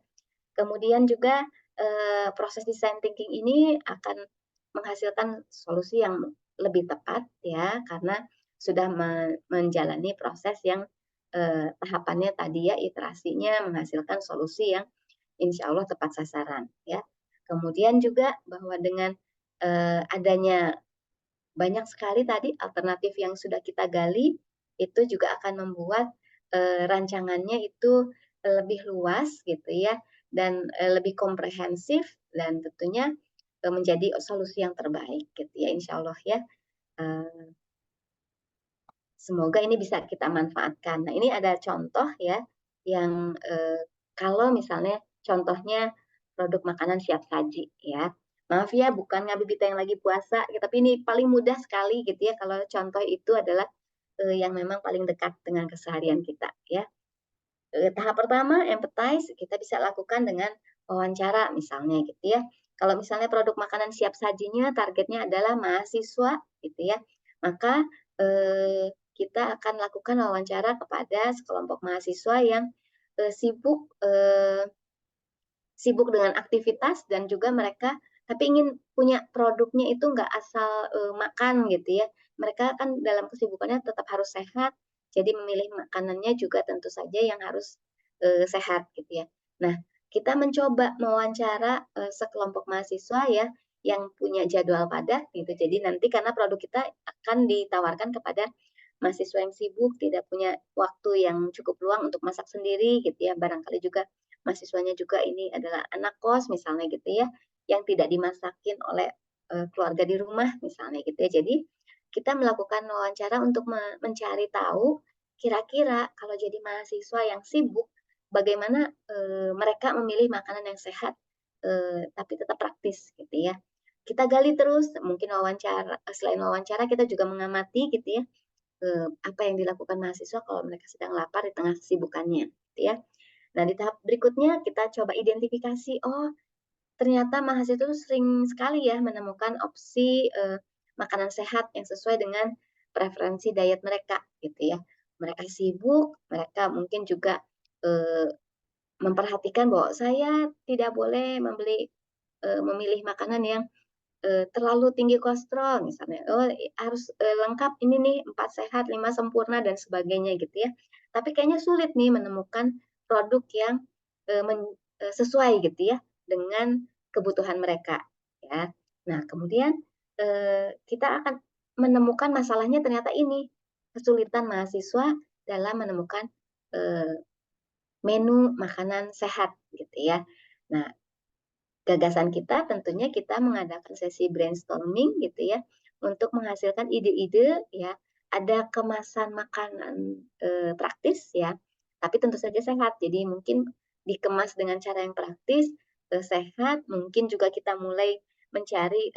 Kemudian juga proses design thinking ini akan menghasilkan solusi yang lebih tepat ya, karena sudah menjalani proses yang tahapannya tadi ya, iterasinya menghasilkan solusi yang insya Allah tepat sasaran ya. Kemudian juga bahwa dengan adanya banyak sekali tadi alternatif yang sudah kita gali, itu juga akan membuat rancangannya itu lebih luas gitu ya, dan lebih komprehensif dan tentunya menjadi solusi yang terbaik gitu ya, insya Allah ya. Semoga ini bisa kita manfaatkan. Nah, ini ada contoh ya yang kalau misalnya contohnya produk makanan siap saji ya. Maaf ya, bukan Ngabibita yang lagi puasa, ya, tapi ini paling mudah sekali gitu ya kalau contoh itu adalah yang memang paling dekat dengan keseharian kita ya. Tahap pertama empathize kita bisa lakukan dengan wawancara misalnya gitu ya. Kalau misalnya produk makanan siap sajinya targetnya adalah mahasiswa gitu ya, maka kita akan lakukan wawancara kepada sekelompok mahasiswa yang sibuk dengan aktivitas dan juga mereka tapi ingin punya produknya itu nggak asal makan gitu ya. Mereka kan dalam kesibukannya tetap harus sehat, jadi memilih makanannya juga tentu saja yang harus sehat gitu ya. Nah, kita mencoba mewawancara sekelompok mahasiswa ya yang punya jadwal padat gitu. Jadi nanti karena produk kita akan ditawarkan kepada mahasiswa yang sibuk, tidak punya waktu yang cukup luang untuk masak sendiri gitu ya. Barangkali juga mahasiswanya juga ini adalah anak kos misalnya gitu ya, yang tidak dimasakin oleh keluarga di rumah misalnya gitu ya. Jadi kita melakukan wawancara untuk mencari tahu kira-kira kalau jadi mahasiswa yang sibuk, bagaimana mereka memilih makanan yang sehat tapi tetap praktis gitu ya. Kita gali terus, mungkin wawancara, selain wawancara kita juga mengamati gitu ya, apa yang dilakukan mahasiswa kalau mereka sedang lapar di tengah kesibukannya, gitu ya. Nah, di tahap berikutnya kita coba identifikasi, oh ternyata mahasiswa itu sering sekali ya menemukan opsi makanan sehat yang sesuai dengan preferensi diet mereka, gitu ya. Mereka sibuk, mereka mungkin juga memperhatikan bahwa saya tidak boleh memilih makanan yang terlalu tinggi kolesterol misalnya, oh harus lengkap ini nih 4 sehat, 5 sempurna dan sebagainya gitu ya. Tapi kayaknya sulit nih menemukan produk yang sesuai gitu ya dengan kebutuhan mereka ya. Nah, kemudian kita akan menemukan masalahnya ternyata ini, kesulitan mahasiswa dalam menemukan menu makanan sehat gitu ya. Nah, gagasan kita tentunya kita mengadakan sesi brainstorming gitu ya, untuk menghasilkan ide-ide ya, ada kemasan makanan praktis ya, tapi tentu saja sehat. Jadi mungkin dikemas dengan cara yang praktis, sehat, mungkin juga kita mulai mencari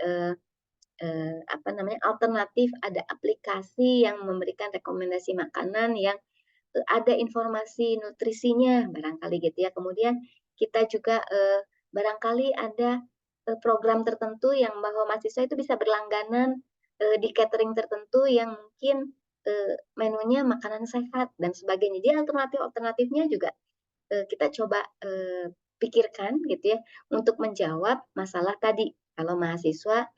apa namanya alternatif, ada aplikasi yang memberikan rekomendasi makanan yang ada informasi nutrisinya barangkali gitu ya. Kemudian kita juga barangkali ada program tertentu yang bahwa mahasiswa itu bisa berlangganan di catering tertentu yang mungkin menunya makanan sehat dan sebagainya. Jadi alternatif-alternatifnya juga kita coba pikirkan gitu ya untuk menjawab masalah tadi. Kalau mahasiswa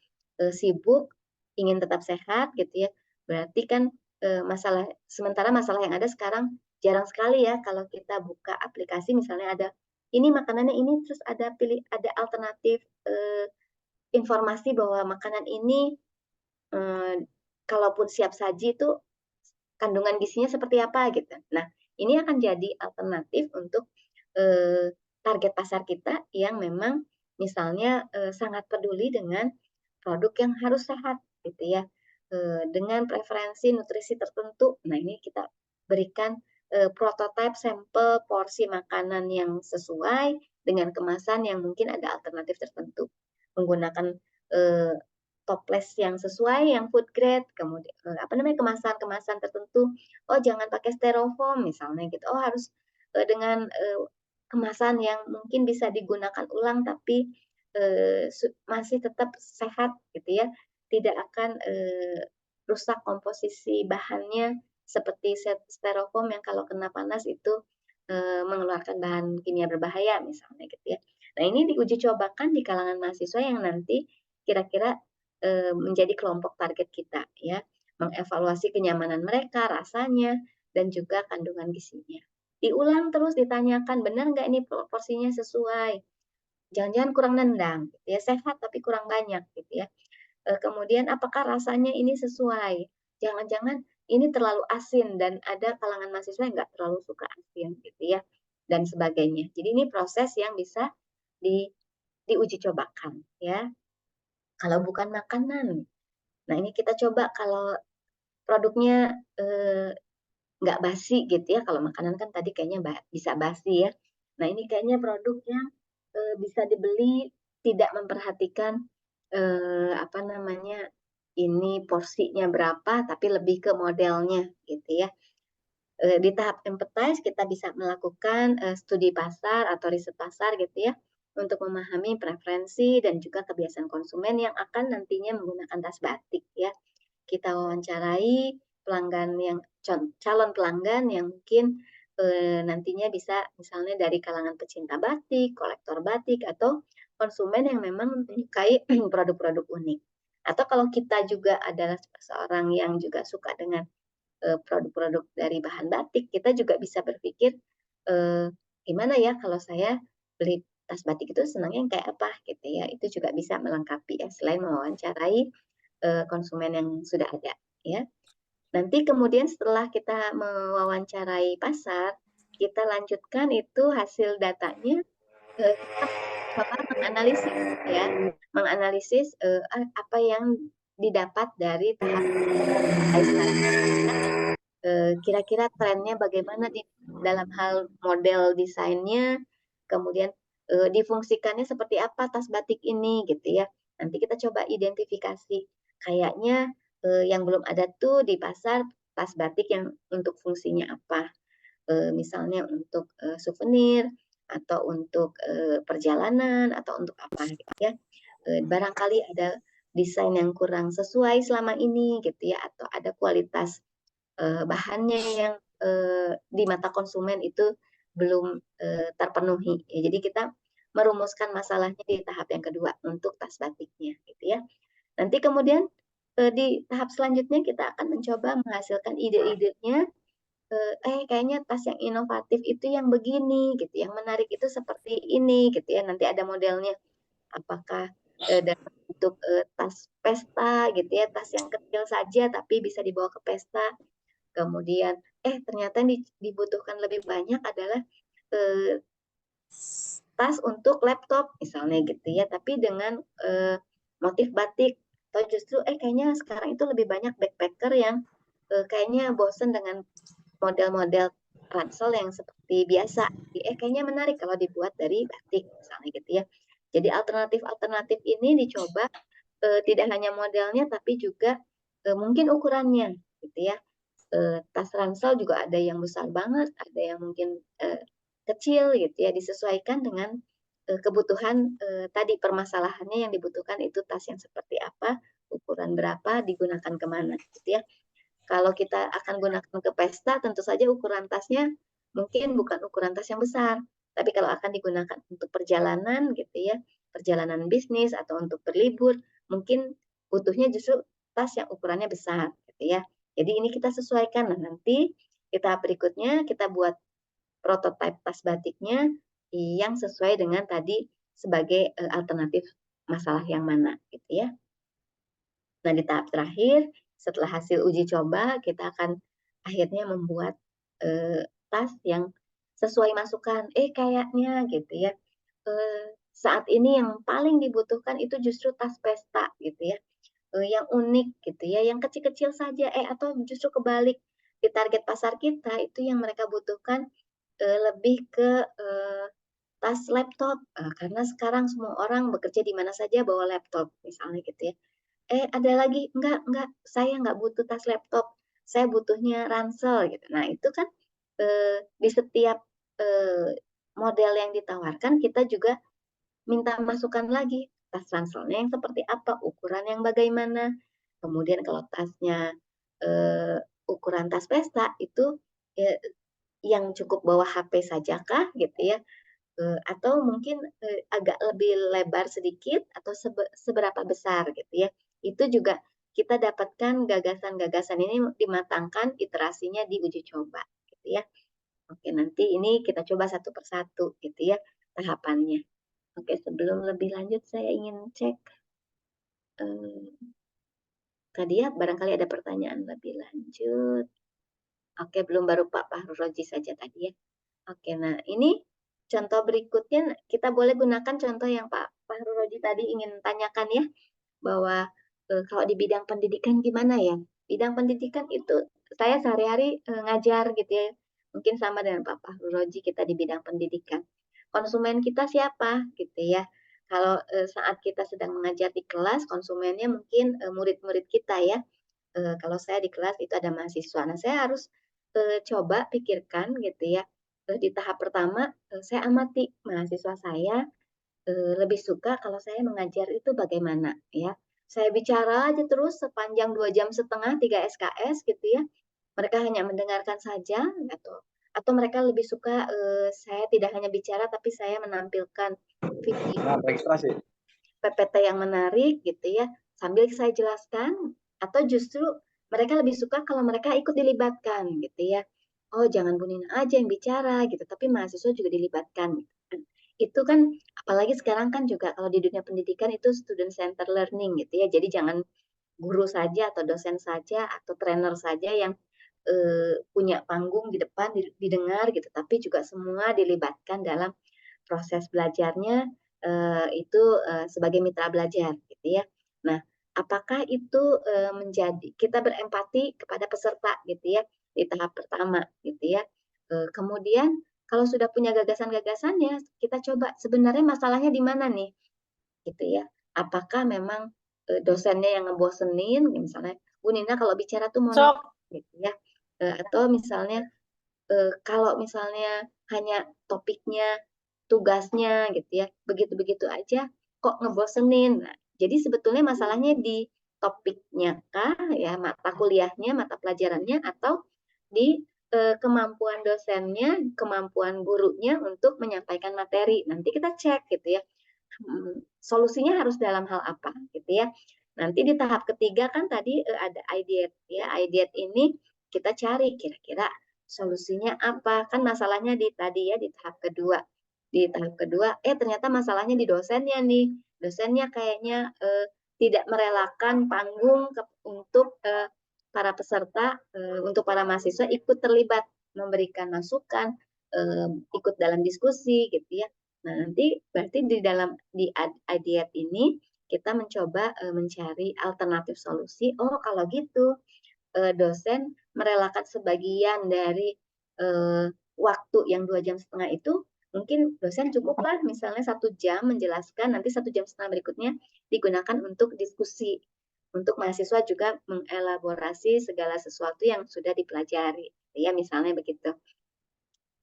sibuk ingin tetap sehat gitu ya, berarti kan sementara masalah yang ada sekarang jarang sekali ya kalau kita buka aplikasi misalnya ada ini makanannya ini terus ada alternatif informasi bahwa makanan ini eh, kalaupun siap saji itu kandungan gizinya seperti apa gitu. Nah, ini akan jadi alternatif untuk target pasar kita yang memang misalnya sangat peduli dengan produk yang harus sehat gitu ya, dengan preferensi nutrisi tertentu. Nah, ini kita berikan prototipe sampel porsi makanan yang sesuai dengan kemasan yang mungkin ada alternatif tertentu, menggunakan toples yang sesuai, yang food grade, kemudian apa namanya kemasan-kemasan tertentu. Oh, jangan pakai styrofoam misalnya gitu. Oh, harus dengan kemasan yang mungkin bisa digunakan ulang tapi masih tetap sehat gitu ya. Tidak akan rusak komposisi bahannya seperti styrofoam yang kalau kena panas itu mengeluarkan bahan kimia berbahaya misalnya gitu ya. Nah, ini diuji cobakan di kalangan mahasiswa yang nanti kira-kira menjadi kelompok target kita ya, mengevaluasi kenyamanan mereka, rasanya, dan juga kandungan gizinya. Diulang terus ditanyakan benar nggak ini porsinya sesuai, jangan-jangan kurang nendang, gitu ya, sehat tapi kurang banyak gitu ya. Kemudian apakah rasanya ini sesuai, jangan-jangan ini terlalu asin dan ada kalangan mahasiswa yang nggak terlalu suka asin gitu ya, dan sebagainya. Jadi ini proses yang bisa diuji cobakan ya. Kalau bukan makanan, nah ini kita coba kalau produknya nggak basi gitu ya, kalau makanan kan tadi kayaknya bisa basi ya. Nah ini kayaknya produk yang bisa dibeli tidak memperhatikan apa namanya ini porsinya berapa, tapi lebih ke modelnya gitu ya. Di tahap empathize kita bisa melakukan studi pasar atau riset pasar gitu ya, untuk memahami preferensi dan juga kebiasaan konsumen yang akan nantinya menggunakan tas batik ya. Kita wawancarai pelanggan yang calon pelanggan yang mungkin nantinya bisa misalnya dari kalangan pecinta batik, kolektor batik, atau konsumen yang memang menyukai produk-produk unik. Atau kalau kita juga adalah seorang yang juga suka dengan produk-produk dari bahan batik, kita juga bisa berpikir gimana ya kalau saya beli tas batik itu senangnya yang kayak apa gitu ya. Itu juga bisa melengkapi ya selain mewawancarai konsumen yang sudah ada ya. Nanti kemudian setelah kita mewawancarai pasar, kita lanjutkan itu hasil datanya, kita coba menganalisis ya, menganalisis apa yang didapat dari tahap kira-kira trennya bagaimana di dalam hal model desainnya, kemudian difungsikannya seperti apa tas batik ini gitu ya. Nanti kita coba identifikasi, kayaknya yang belum ada tuh di pasar tas batik yang untuk fungsinya apa. Misalnya untuk souvenir atau untuk perjalanan atau untuk apa gitu ya. Barangkali ada desain yang kurang sesuai selama ini gitu ya, atau ada kualitas bahannya yang di mata konsumen itu belum terpenuhi. Ya, jadi kita merumuskan masalahnya di tahap yang kedua untuk tas batiknya, gitu ya. Nanti kemudian di tahap selanjutnya kita akan mencoba menghasilkan ide-idenya. Kayaknya tas yang inovatif itu yang begini, gitu. Yang menarik itu seperti ini, gitu ya. Nanti ada modelnya. Apakah dalam bentuk tas pesta, gitu ya, tas yang kecil saja tapi bisa dibawa ke pesta. Kemudian ternyata yang dibutuhkan lebih banyak adalah tas untuk laptop misalnya gitu ya, tapi dengan motif batik. Atau justru kayaknya sekarang itu lebih banyak backpacker yang kayaknya bosen dengan model-model ransel yang seperti biasa. Kayaknya menarik kalau dibuat dari batik misalnya gitu ya. Jadi alternatif-alternatif ini dicoba tidak hanya modelnya tapi juga mungkin ukurannya gitu ya. Tas ransel juga ada yang besar banget, ada yang mungkin kecil gitu ya, disesuaikan dengan kebutuhan tadi permasalahannya yang dibutuhkan itu tas yang seperti apa, ukuran berapa, digunakan kemana gitu ya. Kalau kita akan gunakan ke pesta, tentu saja ukuran tasnya mungkin bukan ukuran tas yang besar, tapi kalau akan digunakan untuk perjalanan gitu ya, perjalanan bisnis atau untuk berlibur, mungkin butuhnya justru tas yang ukurannya besar gitu ya. Jadi ini kita sesuaikan. Nah, nanti kita berikutnya kita buat prototipe tas batiknya yang sesuai dengan tadi sebagai alternatif masalah yang mana gitu ya. Nah, di tahap terakhir setelah hasil uji coba kita akan akhirnya membuat tas yang sesuai masukan. Kayaknya gitu ya. Saat ini yang paling dibutuhkan itu justru tas pesta gitu ya. Yang unik gitu ya, yang kecil-kecil saja atau justru kebalik di target pasar kita itu yang mereka butuhkan lebih ke tas laptop karena sekarang semua orang bekerja di mana saja bawa laptop misalnya gitu ya. Ada lagi, enggak, saya nggak butuh tas laptop, saya butuhnya ransel gitu. Nah, itu kan di setiap model yang ditawarkan kita juga minta masukan lagi, tas ranselnya yang seperti apa, ukuran yang bagaimana. Kemudian kalau tasnya ukuran tas pesta itu yang cukup bawa HP saja kah gitu ya, atau mungkin agak lebih lebar sedikit atau seberapa besar gitu ya. Itu juga kita dapatkan gagasan-gagasan ini dimatangkan iterasinya di uji coba gitu ya. Oke, nanti ini kita coba satu persatu gitu ya tahapannya. Oke, sebelum lebih lanjut saya ingin cek tadi ya barangkali ada pertanyaan lebih lanjut. Oke, belum, baru Pak Fahruroji saja tadi ya. Oke, nah ini contoh berikutnya kita boleh gunakan contoh yang Pak Fahruroji tadi ingin tanyakan ya, bahwa kalau di bidang pendidikan gimana ya? Bidang pendidikan itu saya sehari-hari ngajar gitu ya. Mungkin sama dengan Pak Fahruroji kita di bidang pendidikan. Konsumen kita siapa gitu ya? Kalau saat kita sedang mengajar di kelas, konsumennya mungkin murid-murid kita ya. Kalau saya di kelas itu ada mahasiswa. Nah, saya harus coba pikirkan gitu ya. Di tahap pertama saya amati mahasiswa saya lebih suka kalau saya mengajar itu bagaimana ya. Saya bicara aja terus sepanjang 2,5 jam, 3 SKS gitu ya. Mereka hanya mendengarkan saja gitu. Atau mereka lebih suka saya tidak hanya bicara tapi saya menampilkan video PPT yang menarik gitu ya, sambil saya jelaskan, atau justru mereka lebih suka kalau mereka ikut dilibatkan gitu ya. Oh, jangan Bu Nina aja yang bicara gitu, tapi mahasiswa juga dilibatkan. Itu kan apalagi sekarang kan juga kalau di dunia pendidikan itu student center learning gitu ya. Jadi jangan guru saja atau dosen saja atau trainer saja yang punya panggung di depan didengar gitu, tapi juga semua dilibatkan dalam proses belajarnya itu sebagai mitra belajar gitu ya. Nah, apakah itu menjadi kita berempati kepada peserta gitu ya di tahap pertama gitu ya. Kemudian kalau sudah punya gagasan-gagasannya, kita coba sebenarnya masalahnya di mana nih gitu ya. Apakah memang dosennya yang ngebosenin, misalnya Bu Nina kalau bicara tuh monoton gitu ya. Atau misalnya kalau misalnya hanya topiknya, tugasnya gitu ya, begitu-begitu aja kok ngebosenin. Nah, jadi sebetulnya masalahnya di topiknya kah ya, mata kuliahnya, mata pelajarannya, atau di kemampuan dosennya, kemampuan gurunya untuk menyampaikan materi. Nanti kita cek gitu ya. Solusinya harus dalam hal apa gitu ya. Nanti di tahap ketiga kan tadi ada ideate ya. Ideate ini kita cari kira-kira solusinya apa. Kan masalahnya di tadi ya di tahap kedua. Di tahap kedua ternyata masalahnya di dosennya nih. Dosennya kayaknya tidak merelakan panggung untuk para peserta, untuk para mahasiswa ikut terlibat memberikan masukan, ikut dalam diskusi gitu ya. Nah, nanti berarti di IDEAT ini kita mencoba mencari alternatif solusi. Oh, kalau gitu dosen merelakan sebagian dari waktu yang 2,5 jam itu, mungkin dosen cukuplah misalnya 1 jam menjelaskan, nanti 1,5 jam berikutnya digunakan untuk diskusi, untuk mahasiswa juga mengelaborasi segala sesuatu yang sudah dipelajari, ya misalnya begitu.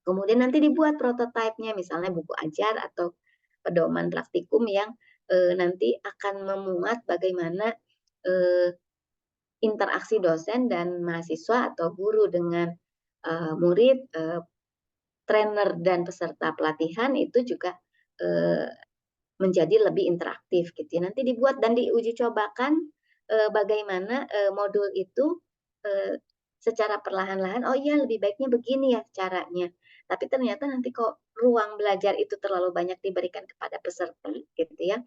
Kemudian nanti dibuat prototipenya, misalnya buku ajar atau pedoman praktikum yang nanti akan memuat bagaimana interaksi dosen dan mahasiswa atau guru dengan murid, trainer dan peserta pelatihan itu juga menjadi lebih interaktif gitu ya. Nanti dibuat dan diuji cobakan bagaimana modul itu secara perlahan-lahan, oh iya lebih baiknya begini ya caranya. Tapi ternyata nanti kok ruang belajar itu terlalu banyak diberikan kepada peserta gitu ya.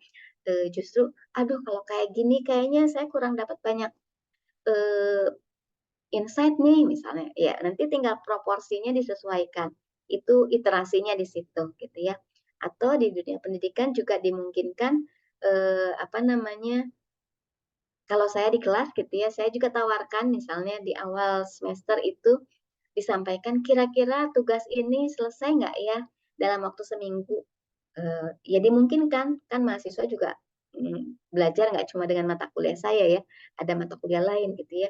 Justru, aduh kalau kayak gini kayaknya saya kurang dapat banyak insight nih misalnya. Ya, nanti tinggal proporsinya disesuaikan. Itu iterasinya di situ gitu ya. Atau di dunia pendidikan juga dimungkinkan apa namanya, kalau saya di kelas gitu ya, saya juga tawarkan misalnya di awal semester itu disampaikan kira-kira tugas ini selesai nggak ya dalam waktu seminggu. Ya dimungkinkan, kan mahasiswa juga belajar nggak cuma dengan mata kuliah saya ya, ada mata kuliah lain gitu ya.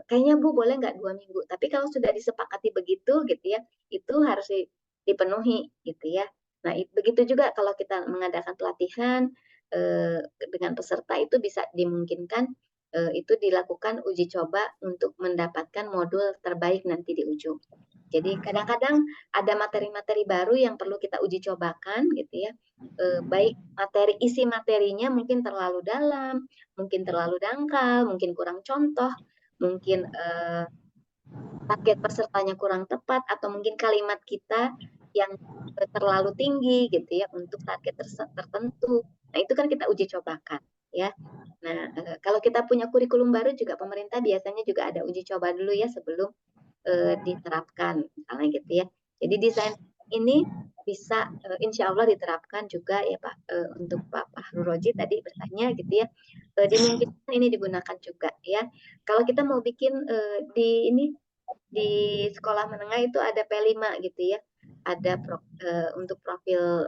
Kayaknya Bu boleh nggak 2 minggu, tapi kalau sudah disepakati begitu gitu ya, itu harus dipenuhi gitu ya. Nah begitu juga kalau kita mengadakan pelatihan dengan peserta itu bisa dimungkinkan itu dilakukan uji coba untuk mendapatkan modul terbaik nanti di ujung. Jadi kadang-kadang ada materi-materi baru yang perlu kita uji cobakan gitu ya. Baik isi materinya mungkin terlalu dalam, mungkin terlalu dangkal, mungkin kurang contoh, mungkin target pesertanya kurang tepat, atau mungkin kalimat kita yang terlalu tinggi gitu ya untuk target tertentu. Nah itu kan kita uji cobakan ya. Nah kalau kita punya kurikulum baru juga pemerintah biasanya juga ada uji coba dulu ya sebelum diterapkan misalnya gitu ya. Jadi desain ini bisa insya Allah diterapkan juga ya Pak, untuk Pak Fahru Roji tadi bertanya gitu ya, dimungkinkan ini digunakan juga ya. Kalau kita mau bikin di sekolah menengah itu ada P5 gitu ya, ada untuk profil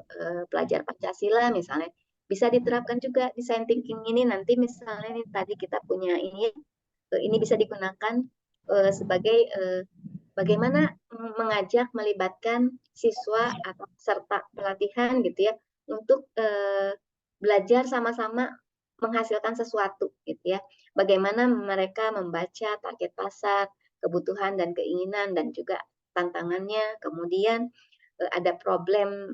pelajar Pancasila misalnya, bisa diterapkan juga design thinking ini. Nanti misalnya ini tadi kita punya ini bisa digunakan sebagai bagaimana mengajak melibatkan siswa atau peserta pelatihan gitu ya untuk belajar sama-sama menghasilkan sesuatu gitu ya. Bagaimana mereka membaca target pasar, kebutuhan dan keinginan dan juga tantangannya. Kemudian ada problem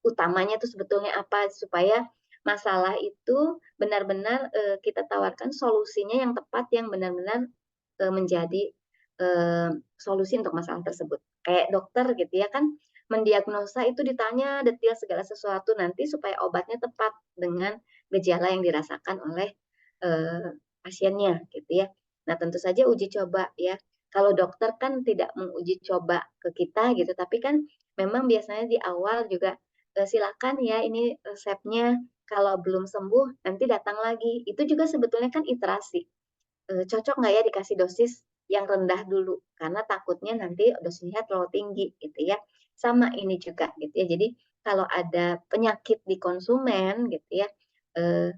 utamanya itu sebetulnya apa supaya masalah itu benar-benar kita tawarkan solusinya yang tepat yang benar-benar menjadi solusi untuk masalah tersebut. Kayak dokter gitu ya kan mendiagnosa itu ditanya detail segala sesuatu nanti supaya obatnya tepat dengan gejala yang dirasakan oleh pasiennya gitu ya. Nah tentu saja uji coba ya. Kalau dokter kan tidak menguji coba ke kita gitu, tapi kan memang biasanya di awal juga, silakan ya ini resepnya, kalau belum sembuh nanti datang lagi. Itu juga sebetulnya kan iterasi, cocok nggak ya dikasih dosis yang rendah dulu, karena takutnya nanti dosisnya terlalu tinggi gitu ya. Sama ini juga gitu ya, jadi kalau ada penyakit di konsumen gitu ya, eee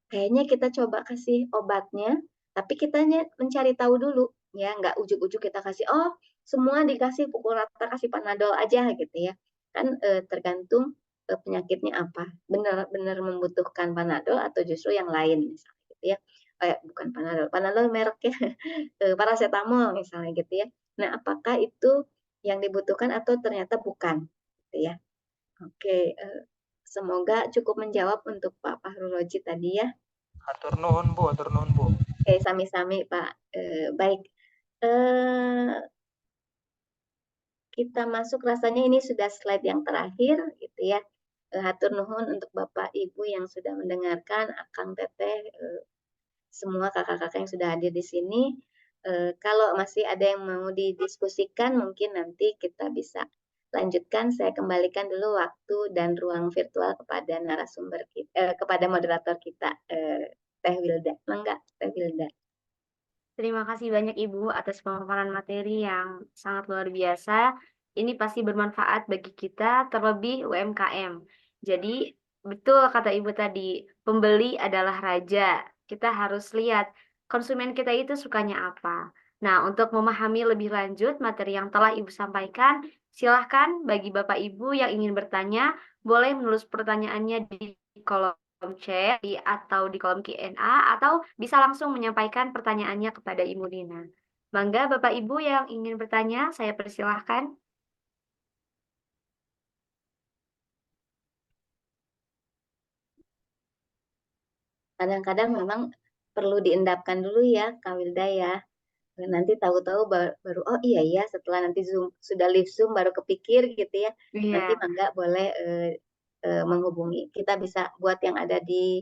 kayaknya kita coba kasih obatnya, tapi kitanya mencari tahu dulu, ya, nggak ujug-ujug kita kasih, "Oh, semua dikasih pukul rata, kasih Panadol aja," gitu ya. Kan, tergantung, penyakitnya apa, benar-benar membutuhkan Panadol atau justru yang lain misalnya gitu ya. Bukan Panadol, Panadol mereknya, parasetamol misalnya gitu ya. Nah, apakah itu yang dibutuhkan atau ternyata bukan, gitu ya. Oke, semoga cukup menjawab untuk Pak Fahruloji tadi ya. Atur nuhun Bu, atur nuhun Bu. Oke, sami-sami Pak. Baik, eee, kita masuk rasanya ini sudah slide yang terakhir gitu ya. Hatur nuhun untuk Bapak Ibu yang sudah mendengarkan, akang, teteh, semua kakak-kakak yang sudah hadir di sini. Kalau masih ada yang mau didiskusikan mungkin nanti kita bisa lanjutkan. Saya kembalikan dulu waktu dan ruang virtual kepada narasumber kepada moderator kita, Teh Wilda. Mangga, Teh Wilda. Terima kasih banyak Ibu atas pemaparan materi yang sangat luar biasa. Ini pasti bermanfaat bagi kita, terlebih UMKM. Jadi, betul kata Ibu tadi, pembeli adalah raja. Kita harus lihat konsumen kita itu sukanya apa. Nah, untuk memahami lebih lanjut materi yang telah Ibu sampaikan, silahkan bagi Bapak Ibu yang ingin bertanya, boleh menulis pertanyaannya di kolom chat atau di kolom Q&A atau bisa langsung menyampaikan pertanyaannya kepada Ibu Dina. Mangga Bapak Ibu yang ingin bertanya, saya persilahkan. Kadang-kadang memang perlu diendapkan dulu ya, Kak Wilda ya. Nanti tahu-tahu baru, "Oh iya ya," setelah nanti sudah live Zoom baru kepikir gitu ya. Nanti Iya, mangga boleh, menghubungi. Kita bisa buat yang ada di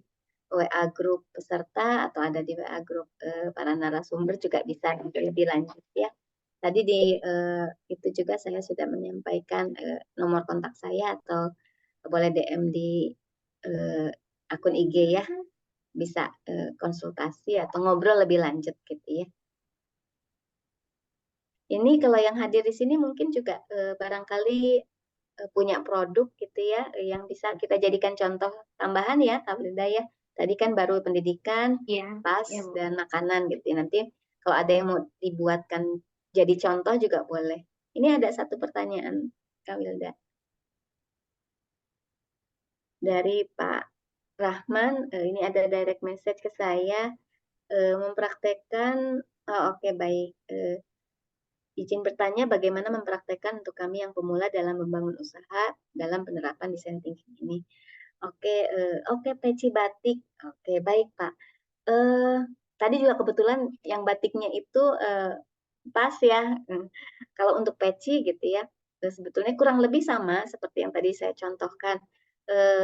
WA grup peserta atau ada di WA grup, para narasumber juga bisa nanti lebih lanjut ya. Tadi di, itu juga saya sudah menyampaikan, nomor kontak saya atau boleh DM di, eee, akun IG ya. Bisa, konsultasi atau ngobrol lebih lanjut gitu ya. Ini kalau yang hadir di sini mungkin juga, barangkali, punya produk gitu ya, yang bisa kita jadikan contoh tambahan ya, Kak Wilda ya. Tadi kan baru pendidikan, iya, tas, iya Bu. dan makanan gitu ya. Nanti kalau ada yang mau dibuatkan jadi contoh juga boleh. Ini ada satu pertanyaan, Kak Wilda, dari Pak Rahman, ini ada direct message ke saya, mempraktekkan oh oke baik, izin bertanya bagaimana mempraktekkan untuk kami yang pemula dalam membangun usaha dalam penerapan desain thinking ini. Oke, oke peci batik. Oke, baik Pak. Eee, Tadi juga kebetulan yang batiknya itu, pas ya, kalau untuk peci gitu ya, sebetulnya kurang lebih sama seperti yang tadi saya contohkan.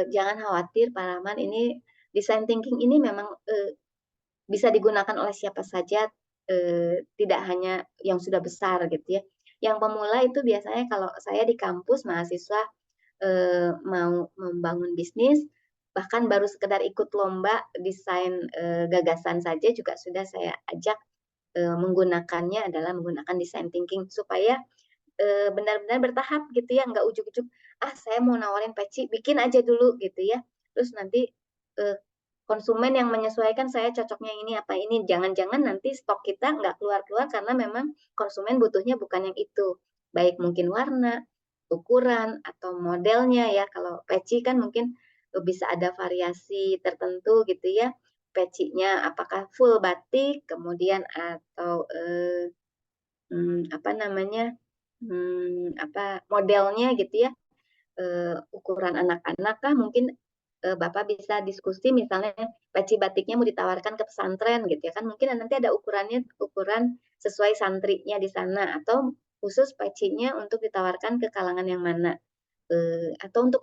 Jangan khawatir Pak Rahman, ini design thinking ini memang, bisa digunakan oleh siapa saja, tidak hanya yang sudah besar gitu ya. Yang pemula itu biasanya kalau saya di kampus mahasiswa, mau membangun bisnis, bahkan baru sekedar ikut lomba desain, gagasan saja juga sudah saya ajak, menggunakannya adalah menggunakan design thinking supaya, benar-benar bertahap gitu ya, nggak ujug-ujug, "Ah, saya mau nawarin peci, bikin aja dulu," gitu ya. Terus nanti, eee, konsumen yang menyesuaikan, "Saya cocoknya ini, apa ini." Jangan-jangan nanti stok kita nggak keluar-keluar karena memang konsumen butuhnya bukan yang itu. Baik mungkin warna, ukuran, atau modelnya ya. Kalau peci kan mungkin, bisa ada variasi tertentu gitu ya. Pecinya apakah full batik, kemudian atau, apa namanya, modelnya gitu ya, ukuran anak-anak kah mungkin, Bapak bisa diskusi misalnya peci batiknya mau ditawarkan ke pesantren gitu ya kan mungkin nanti ada ukurannya, ukuran sesuai santrinya di sana atau khusus pecinya untuk ditawarkan ke kalangan yang mana, atau untuk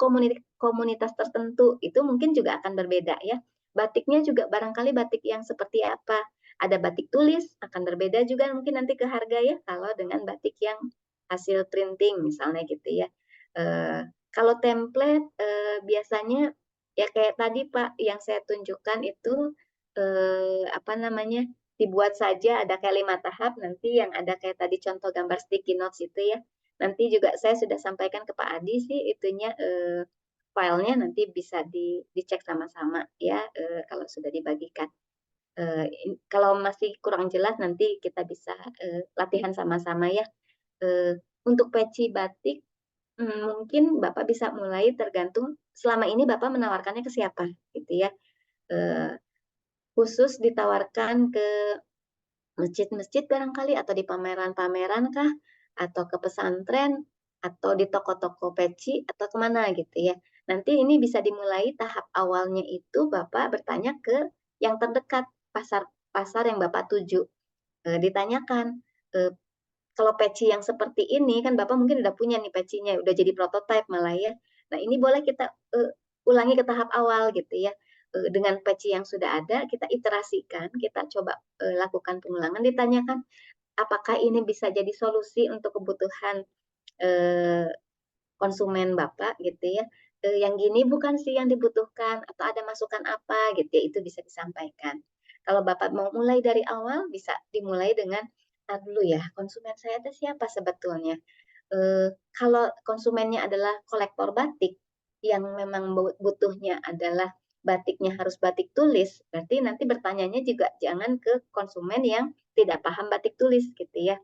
komunitas tertentu itu mungkin juga akan berbeda ya. Batiknya juga barangkali batik yang seperti apa. Ada batik tulis, akan berbeda juga mungkin nanti ke harga ya, kalau dengan batik yang hasil printing misalnya gitu ya. Kalau template biasanya ya kayak tadi Pak yang saya tunjukkan itu apa namanya, dibuat saja ada kayak 5 tahap, nanti yang ada kayak tadi contoh gambar sticky notes itu ya. Nanti juga saya sudah sampaikan ke Pak Adi sih itunya filenya nanti bisa dicek sama-sama ya kalau sudah dibagikan. Kalau masih kurang jelas nanti kita bisa latihan sama-sama ya. Untuk peci batik mungkin Bapak bisa mulai tergantung selama ini Bapak menawarkannya ke siapa gitu ya. Khusus ditawarkan ke masjid-masjid barangkali atau di pameran-pameran kah? Atau ke pesantren? Atau di toko-toko peci? Atau kemana gitu ya. Nanti ini bisa dimulai tahap awalnya itu Bapak bertanya ke yang terdekat, pasar yang Bapak tuju. Ditanyakan, kalau peci yang seperti ini kan Bapak mungkin udah punya nih pecinya, udah jadi prototipe malah ya. Nah ini boleh kita ulangi ke tahap awal gitu ya. Dengan peci yang sudah ada kita iterasikan, kita coba lakukan pengulangan, ditanyakan apakah ini bisa jadi solusi untuk kebutuhan konsumen Bapak gitu ya. Yang gini bukan sih yang dibutuhkan atau ada masukan apa gitu ya, itu bisa disampaikan. Kalau Bapak mau mulai dari awal bisa dimulai dengan dulu ya, konsumen saya itu siapa sebetulnya? Kalau konsumennya adalah kolektor batik yang memang butuhnya adalah batiknya harus batik tulis, berarti nanti bertanyanya juga jangan ke konsumen yang tidak paham batik tulis gitu ya.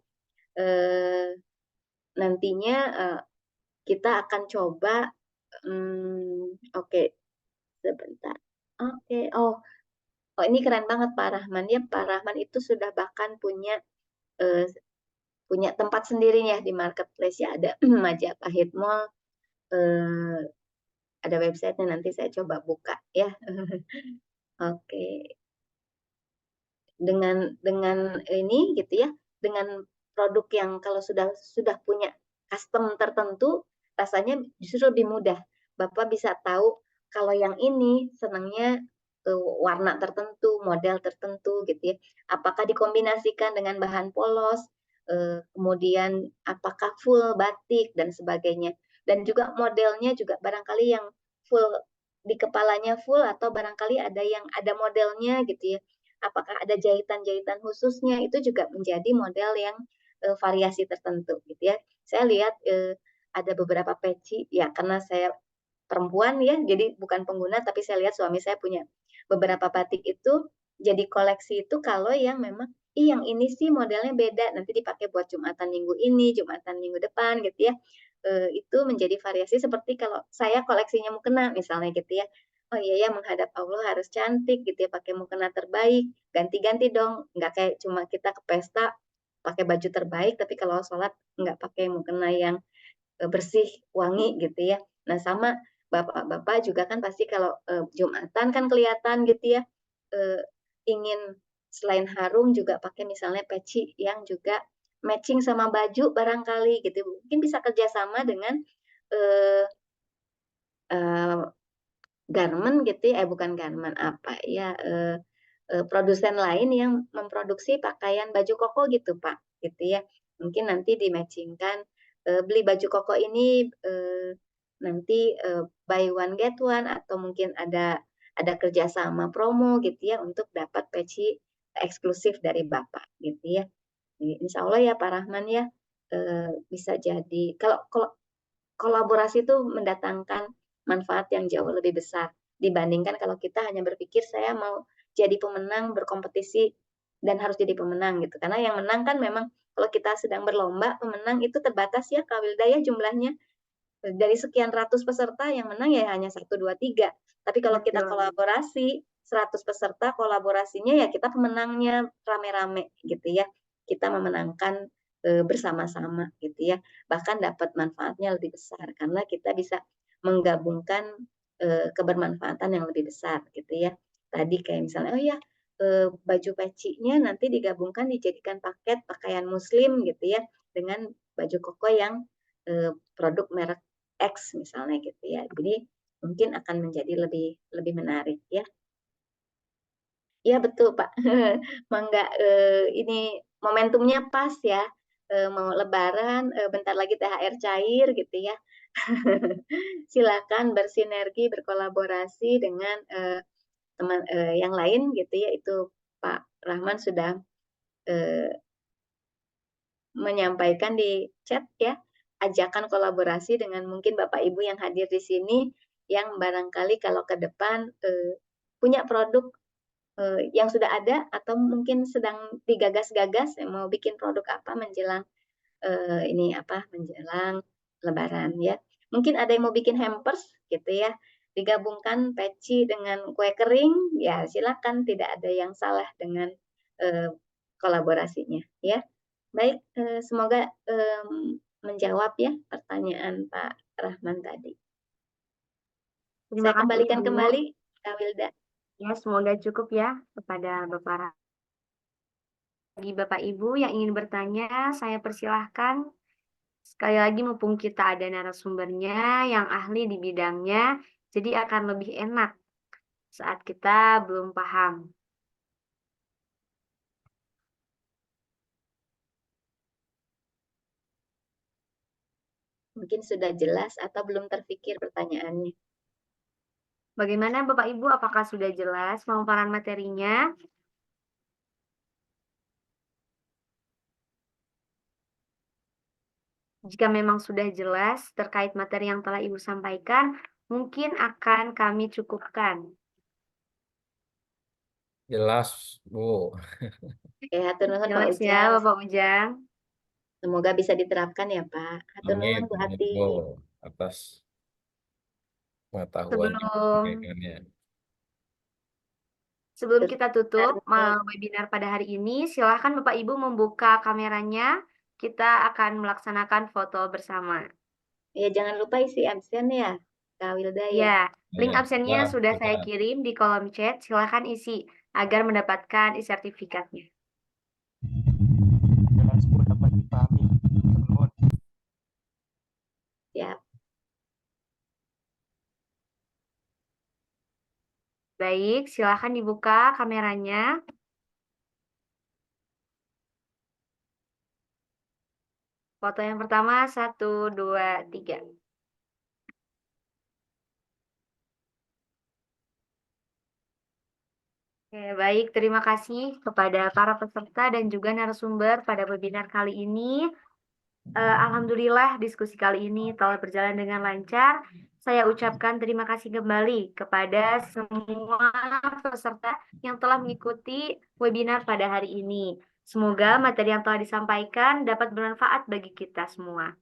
Nantinya kita akan coba, oke, sebentar. Oke, oh ini keren banget Pak Rahman ya. Pak Rahman itu sudah bahkan punya punya tempat sendirinya di marketplace ya, ada Majapahit Mall, ada websitenya nanti saya coba buka ya. Oke, dengan ini gitu ya, dengan produk yang kalau sudah punya custom tertentu, rasanya justru lebih mudah. Bapak bisa tahu kalau yang ini senangnya warna tertentu, model tertentu gitu ya. Apakah dikombinasikan dengan bahan polos, kemudian apakah full batik dan sebagainya. Dan juga modelnya juga barangkali yang full di kepalanya full atau barangkali ada yang ada modelnya gitu ya. Apakah ada jahitan-jahitan khususnya, itu juga menjadi model yang variasi tertentu gitu ya. Saya lihat ada beberapa peci ya karena saya perempuan ya, jadi bukan pengguna tapi saya lihat suami saya punya beberapa batik itu jadi koleksi itu kalau yang memang yang ini sih modelnya beda nanti dipakai buat Jumatan minggu ini, Jumatan minggu depan gitu ya. Itu menjadi variasi seperti kalau saya koleksinya mukena misalnya gitu ya. Oh iya ya menghadap Allah harus cantik gitu ya pakai mukena terbaik, ganti-ganti dong, nggak kayak cuma kita ke pesta pakai baju terbaik tapi kalau sholat nggak pakai mukena yang bersih, wangi gitu ya. Nah sama bapak-bapak juga kan pasti kalau Jumatan kan kelihatan gitu ya, ingin selain harum juga pakai misalnya peci yang juga matching sama baju barangkali gitu. Mungkin bisa kerjasama dengan eh, eh, garment gitu ya, bukan garment apa ya, produsen lain yang memproduksi pakaian baju koko gitu Pak, gitu ya. Mungkin nanti dimatchingkan, beli baju koko ini nanti buy one get one atau mungkin ada kerjasama promo gitu ya untuk dapat peci eksklusif dari Bapak gitu ya. Insya Allah ya Pak Rahman ya bisa jadi kalau kolaborasi itu mendatangkan manfaat yang jauh lebih besar dibandingkan kalau kita hanya berpikir saya mau jadi pemenang berkompetisi dan harus jadi pemenang gitu. Karena yang menang kan memang kalau kita sedang berlomba, pemenang itu terbatas ya Kak Wilda ya jumlahnya. Dari sekian ratus peserta yang menang ya hanya 1, 2, 3. Tapi kalau kita kolaborasi 100 peserta kolaborasinya ya kita pemenangnya rame-rame gitu ya. Kita memenangkan bersama-sama gitu ya. Bahkan dapat manfaatnya lebih besar karena kita bisa menggabungkan kebermanfaatan yang lebih besar gitu ya. Tadi kayak misalnya oh ya baju pecinya nanti digabungkan dijadikan paket pakaian muslim gitu ya dengan baju koko yang produk merek X misalnya gitu ya. Jadi mungkin akan menjadi lebih menarik ya. Iya betul Pak. Mangga ini momentumnya pas ya. Mau Lebaran, bentar lagi THR cair gitu ya. Silakan bersinergi, berkolaborasi dengan teman yang lain gitu ya. Itu Pak Rahman sudah eh, menyampaikan di chat ya, ajakan kolaborasi dengan mungkin Bapak Ibu yang hadir di sini yang barangkali kalau ke depan punya produk yang sudah ada atau mungkin sedang digagas-gagas mau bikin produk apa menjelang menjelang Lebaran ya. Mungkin ada yang mau bikin hampers gitu ya, digabungkan peci dengan kue kering ya silakan, tidak ada yang salah dengan kolaborasinya ya. Baik, semoga menjawab ya pertanyaan Pak Rahman tadi. Terima Saya kasih kembalikan Ibu. kembali Kak Wilda. Ya, semoga cukup ya kepada Bapak. Bagi Bapak Ibu yang ingin bertanya, saya persilahkan. Sekali lagi mumpung kita ada narasumbernya yang ahli di bidangnya, jadi akan lebih enak saat kita belum paham. Mungkin sudah jelas atau belum terpikir pertanyaannya. Bagaimana Bapak Ibu, apakah sudah jelas pemaparan materinya? Jika memang sudah jelas terkait materi yang telah Ibu sampaikan, mungkin akan kami cukupkan. Jelas, Bu. Oke, hatur nuhun Pak Jelas ya, Ujang. Bapak Ujang. Semoga bisa diterapkan ya Pak. Hatur Amin, nuhun Bu amin, Hati. Bu. Atas pengetahuan yang Sebelum diberikannya. Sebelum kita tutup Karena- webinar pada hari ini, silahkan Bapak Ibu membuka kameranya. Kita akan melaksanakan foto bersama. Ya jangan lupa isi absen ya Kak Wilda ya. Ya, link Ya, absennya jelas, sudah saya jelas. kirim di kolom chat. Silahkan isi agar mendapatkan sertifikatnya. Jelas Bu, dapat dipahami. Matur nuwun. Siap. Baik, silahkan dibuka kameranya. Foto yang pertama, 1, 2, 3. Oke, baik, terima kasih kepada para peserta dan juga narasumber pada webinar kali ini. Alhamdulillah diskusi kali ini telah berjalan dengan lancar. Saya ucapkan terima kasih kembali kepada semua peserta yang telah mengikuti webinar pada hari ini. Semoga materi yang telah disampaikan dapat bermanfaat bagi kita semua.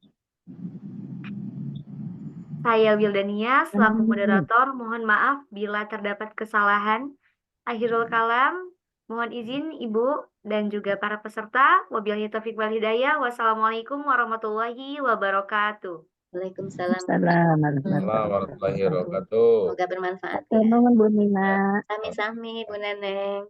Saya Wildania, selaku moderator, mohon maaf bila terdapat kesalahan. Akhirul kalam, mohon izin Ibu dan juga para peserta. Wabillahi taufiq wal hidayah. Wassalamualaikum warahmatullahi wabarakatuh. Waalaikumsalam. Assalamualaikum warahmatullahi wabarakatuh. Semoga bermanfaat ya. Terima kasih Bu Nina. Sami-sami Bu Neneng.